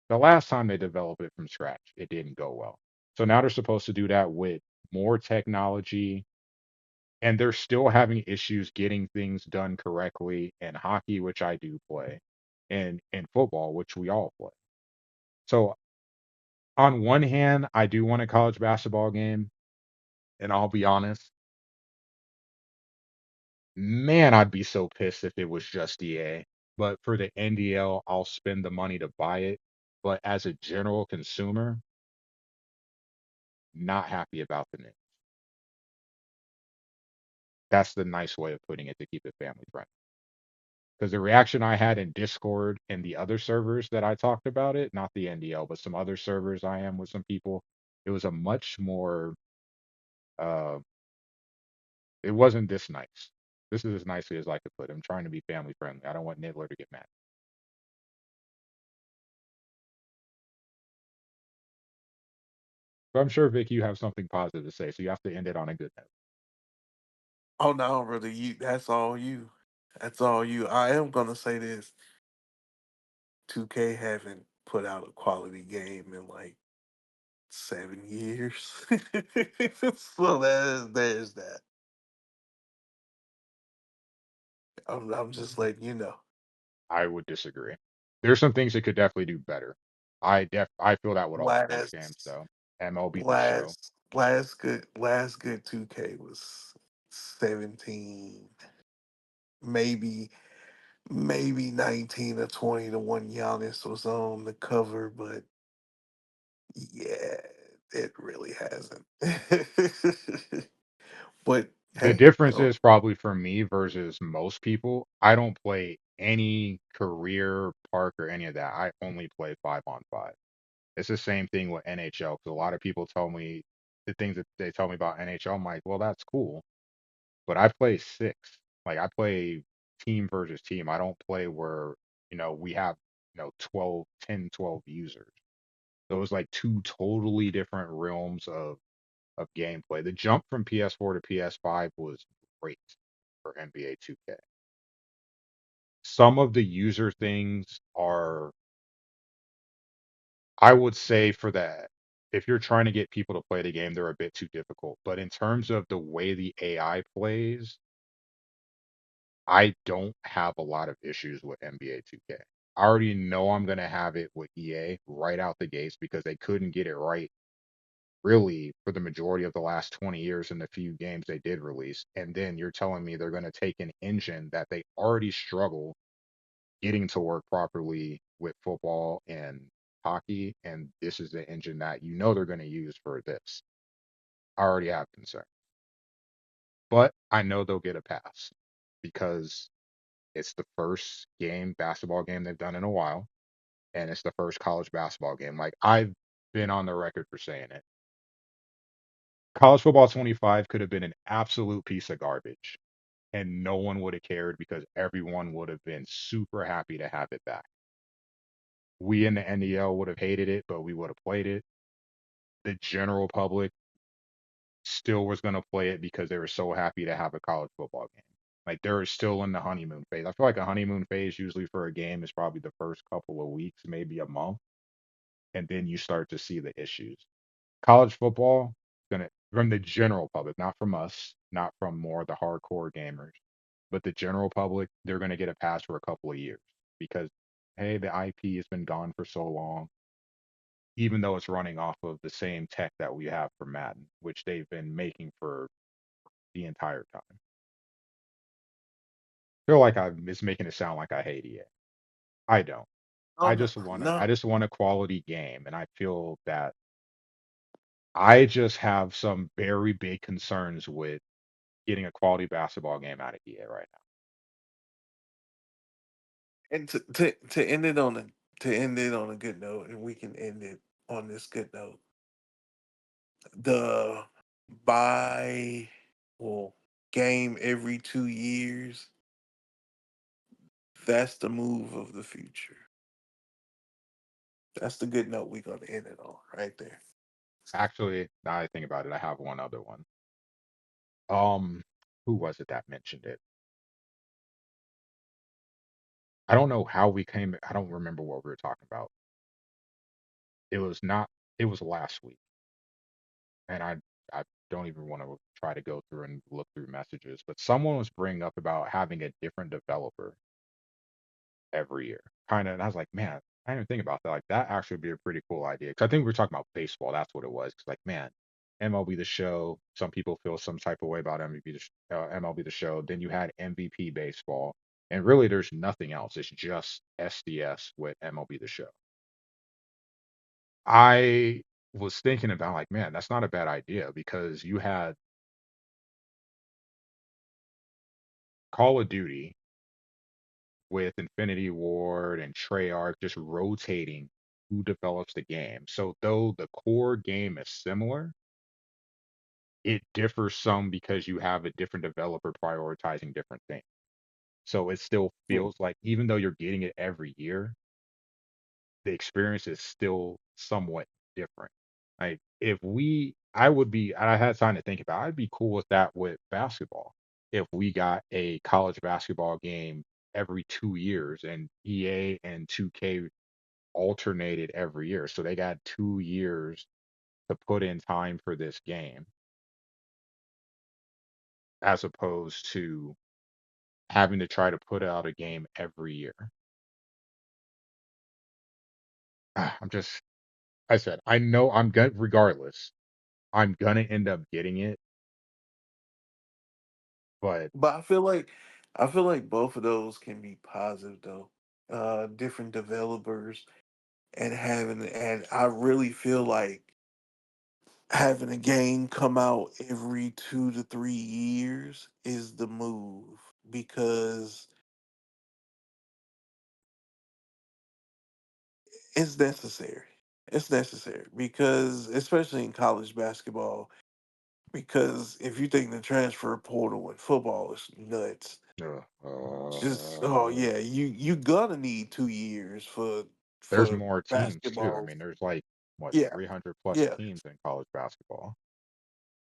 The last time they developed it from scratch, it didn't go well. So now they're supposed to do that with more technology, and they're still having issues getting things done correctly in hockey, which I do play, and in football, which we all play. So on one hand, I do want a college basketball game, and I'll be honest, man, I'd be so pissed if it was just EA. But for the NDL, I'll spend the money to buy it. But as a general consumer, not happy about the news. That's the nice way of putting it to keep it family friendly. Because the reaction I had in Discord and the other servers that I talked about it, not the NDL, but some other servers I am with some people, It was a much more uh it wasn't this nice. This is as nicely as I could put it. I'm trying to be family friendly. I don't want Nibbler to get mad. But I'm sure Vic, you have something positive to say, so you have to end it on a good note.
Oh no, brother, you that's all you. That's all you. I am gonna say this. 2K haven't put out a quality game in like 7 years. So there's that. I'm just letting you know.
I would disagree. There's some things it could definitely do better. I feel that with all sports games
Last
though. MLB The Show.
last good 2K was 17, maybe maybe 19 or 20. The one Giannis was on the cover, but yeah, it really hasn't. But
The
hey,
difference is probably for me versus most people, I don't play any career park or any of that. I only play 5-on-5. It's the same thing with NHL because a lot of people tell me the things that they tell me about NHL. I'm like, well, that's cool, but I play six. Like I play team versus team. I don't play where, we have, 12, 10, 12 users. Those like two totally different realms of gameplay. The jump from PS4 to PS5 was great for NBA 2K. Some of the user things are, I would say, for that, if you're trying to get people to play the game, they're a bit too difficult. But in terms of the way the AI plays, I don't have a lot of issues with NBA 2K. I already know I'm going to have it with EA right out the gates because they couldn't get it right really for the majority of the last 20 years in the few games they did release. And then you're telling me they're going to take an engine that they already struggle getting to work properly with football and hockey, and this is the engine that they're going to use for this. I already have concern, but I know they'll get a pass because it's the first basketball game they've done in a while, and it's the first college basketball game. Like I've been on the record for saying it. College football 25 could have been an absolute piece of garbage, and no one would have cared because everyone would have been super happy to have it back. We in the NDL would have hated it, but we would have played it. The general public still was going to play it because they were so happy to have a college football game. Like they're still in the honeymoon phase. I feel like a honeymoon phase usually for a game is probably the first couple of weeks, maybe a month, and then you start to see the issues. College football, gonna from the general public, not from us, not from more the hardcore gamers, but the general public, they're gonna get a pass for a couple of years because hey, the IP has been gone for so long, even though it's running off of the same tech that we have for Madden, which they've been making for the entire time. Feel like I'm it's making it sound like I hate EA. I don't.
oh no, no.
I just want a quality game, and I feel that I just have some very big concerns with getting a quality basketball game out of EA right now.
And to end it on a good note, and we can end it on this good note. The buy well game every 2 years. That's the move of the future. That's the good note we're gonna end it on right there.
Actually, now I think about it, I have one other one. Um, who was it that mentioned it? I don't know how we came. I don't remember what we were talking about. It was not. It was last week, and I don't even want to try to go through and look through messages. But someone was bringing up about having a different developer every year. Kind of, and I was like, man, I didn't even think about that. Like that actually would be a pretty cool idea. Because I think we were talking about baseball. That's what it was. Because like, man, MLB the Show. Some people feel some type of way about MLB the Show. Then you had MVP baseball, and really, there's nothing else. It's just SDS with MLB the Show. I was thinking about like, man, that's not a bad idea because you had Call of Duty with Infinity Ward and Treyarch just rotating who develops the game. So though the core game is similar, it differs some because you have a different developer prioritizing different things. So it still
Yeah.
feels like even though you're getting it every year, the experience is still somewhat different. Like if we I would be I had time to think about I'd be cool with that with basketball. If we got a college basketball game every 2 years and EA and 2K alternated every year. So they got 2 years to put in time for this game as opposed to having to try to put out a game every year. I'm just I said, I know I'm going regardless. I'm gonna end up getting it, but
But I feel like both of those can be positive though. Different developers and I really feel like having a game come out every 2 to 3 years is the move because it's necessary. It's necessary because especially in college basketball, because if you think the transfer portal in football is nuts,
uh,
just oh
uh,
yeah, you gonna need 2 years
there's
for
more teams too. I
basketball.
mean, there's like what
Yeah,
300 plus
yeah,
teams in college basketball.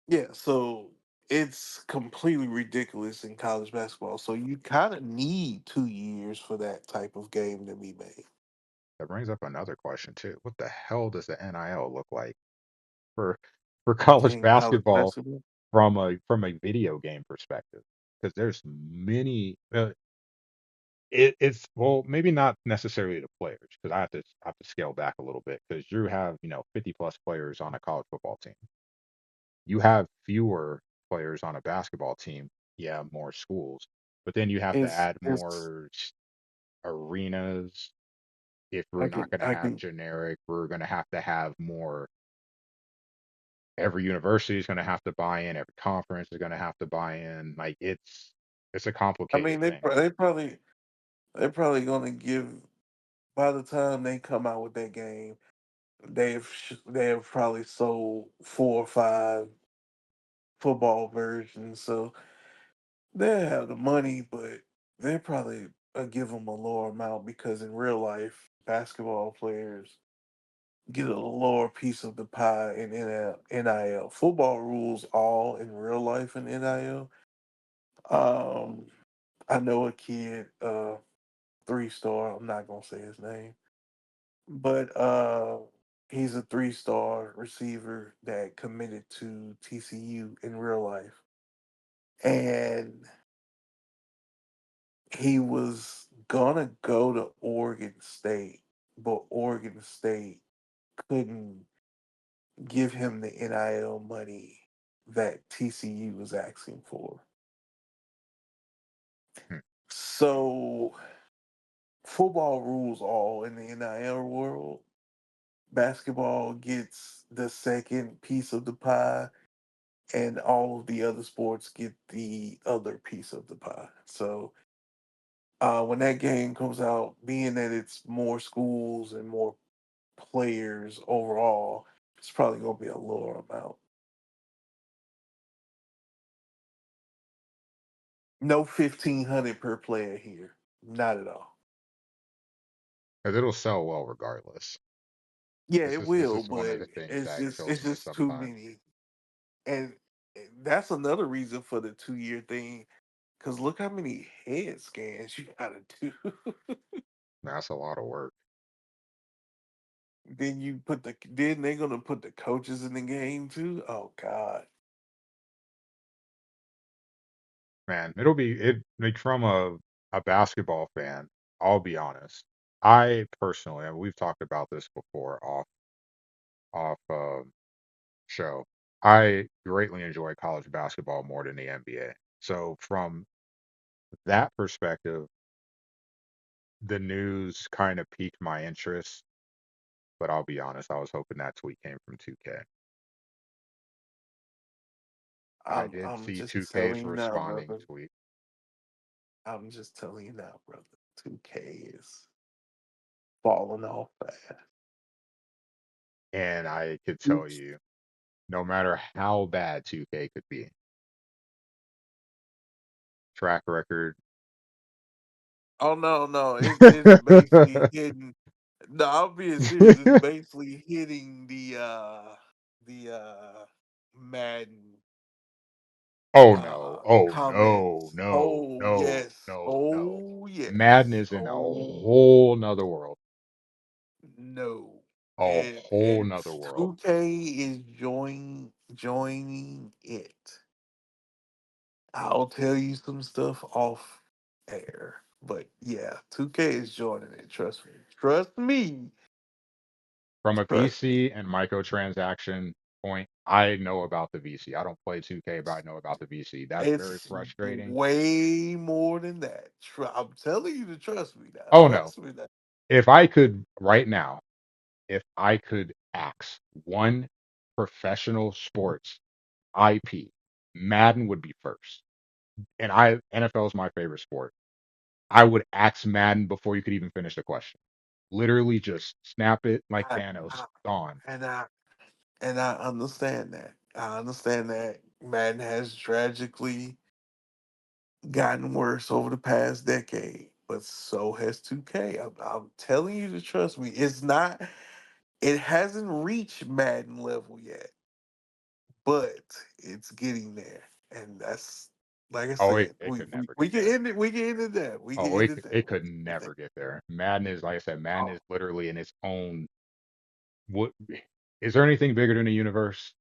yeah. So it's completely ridiculous in college basketball. So you kind of need 2 years for that type of game to be made
That brings up another question too. What the hell does the NIL look like for for college
in college
basketball
basketball.
from a video game perspective? Because there's many. It's well, maybe not necessarily the players, because I have to scale back a little bit because you have 50 plus players on a college football team. You have fewer players on a basketball team. Yeah, more schools, but then you have to add
It's
more arenas. If we're
I
not
can
going to
I
have
can
generic, we're going to have more. Every university is going to have to buy in. Every conference is going to have to buy in. Like it's a
I
complicated
mean
thing.
they're probably gonna give by the time they come out with that game, they have probably sold 4 or 5 football versions. So they have the money, but they probably give them a lower amount because in real life, basketball players get a lower piece of the pie in NIL. Football rules all in real life in NIL. Um, I know a kid, 3 star. I'm not gonna say his name, but he's a 3 star receiver that committed to TCU in real life, and he was gonna go to Oregon State, but Oregon State couldn't give him the NIL money that TCU was asking for.
Hmm.
So football rules all in the NIL world. Basketball gets the second piece of the pie, and all of the other sports get the other piece of the pie. So when that game comes out, being that it's more schools and more players overall, it's probably going to be a lower amount. No 1,500 per player here, not at all.
'Cause it'll sell well regardless.
Yeah,
This
it
is this
will,
is one of
but
the things
it's
that
just
kills
it's
me
just too
sometimes.
many, and that's another reason for the 2 year thing. Cause look how many head scans you gotta do.
That's a lot of work.
Then they're gonna put the coaches in the game too. Oh God.
Man, it'll be it like from a basketball fan, I'll be honest. I personally, and we've talked about this before off show. I greatly enjoy college basketball more than the NBA. So from that perspective, the news kind of piqued my interest, but I'll be honest, I was hoping that tweet came from 2K. I
I'm
did
I'm
see
just
2K's
telling you now,
responding
brother.
tweet.
I'm just telling you now, brother. 2K is falling off fast.
And I could tell you, no matter how bad 2K could be, track record.
Oh no, no, it's basically hitting. No, I'm being serious. It's basically hitting the Madden
Oh no. Oh no.
comments.
No.
Oh
No.
yes.
No. No.
Oh
Madden
yes.
is in a
Oh
whole nother world.
no.
A whole
And
nother world.
2K is joining it. I'll tell you some stuff off air. But yeah, 2K is joining it. Trust me. Trust me.
From a
Trust me.
PC and microtransaction point, I know about the VC. I don't play 2K, but I know about the VC. That's very
It's
frustrating.
way more than that. I'm telling you to trust me now.
Oh no.
Trust me now.
If I could right now, if I could axe one professional sports IP, Madden would be first. And NFL is my favorite sport. I would axe Madden before you could even finish the question. Literally just snap it like
I,
Thanos,
I,
gone.
and I understand that. I understand that Madden has tragically gotten worse over the past decade, but so has 2K. I'm telling you to trust me. It's not. It hasn't reached Madden level yet, but it's getting there, and that's like I
Oh,
said.
it could never
We
get
can
there.
end it. We can end it there. We can
Oh,
end it there.
it could
We can end
never get there. Madden is, like I said, Madden
Oh,
is literally in its own. What is there anything bigger than the universe?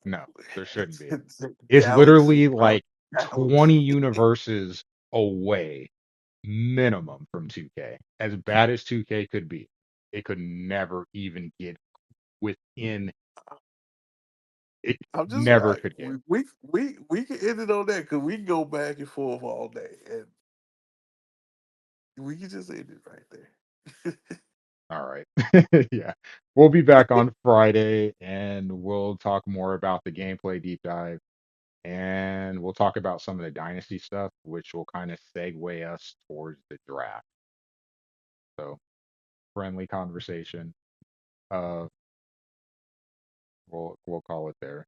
No, there shouldn't be.
it's a
It's
galaxy,
literally
bro.
like 20
Galaxy.
universes away minimum from 2K. As bad as 2K could be, it could never even get within. It
I'm just
never
like
could get.
we can end it on that because we can go back and forth all day, and we can just end it right there.
All right. Yeah. We'll be back on Friday and we'll talk more about the gameplay deep dive and we'll talk about some of the dynasty stuff, which will kind of segue us towards the draft. So, friendly conversation. Uh, we'll call it there.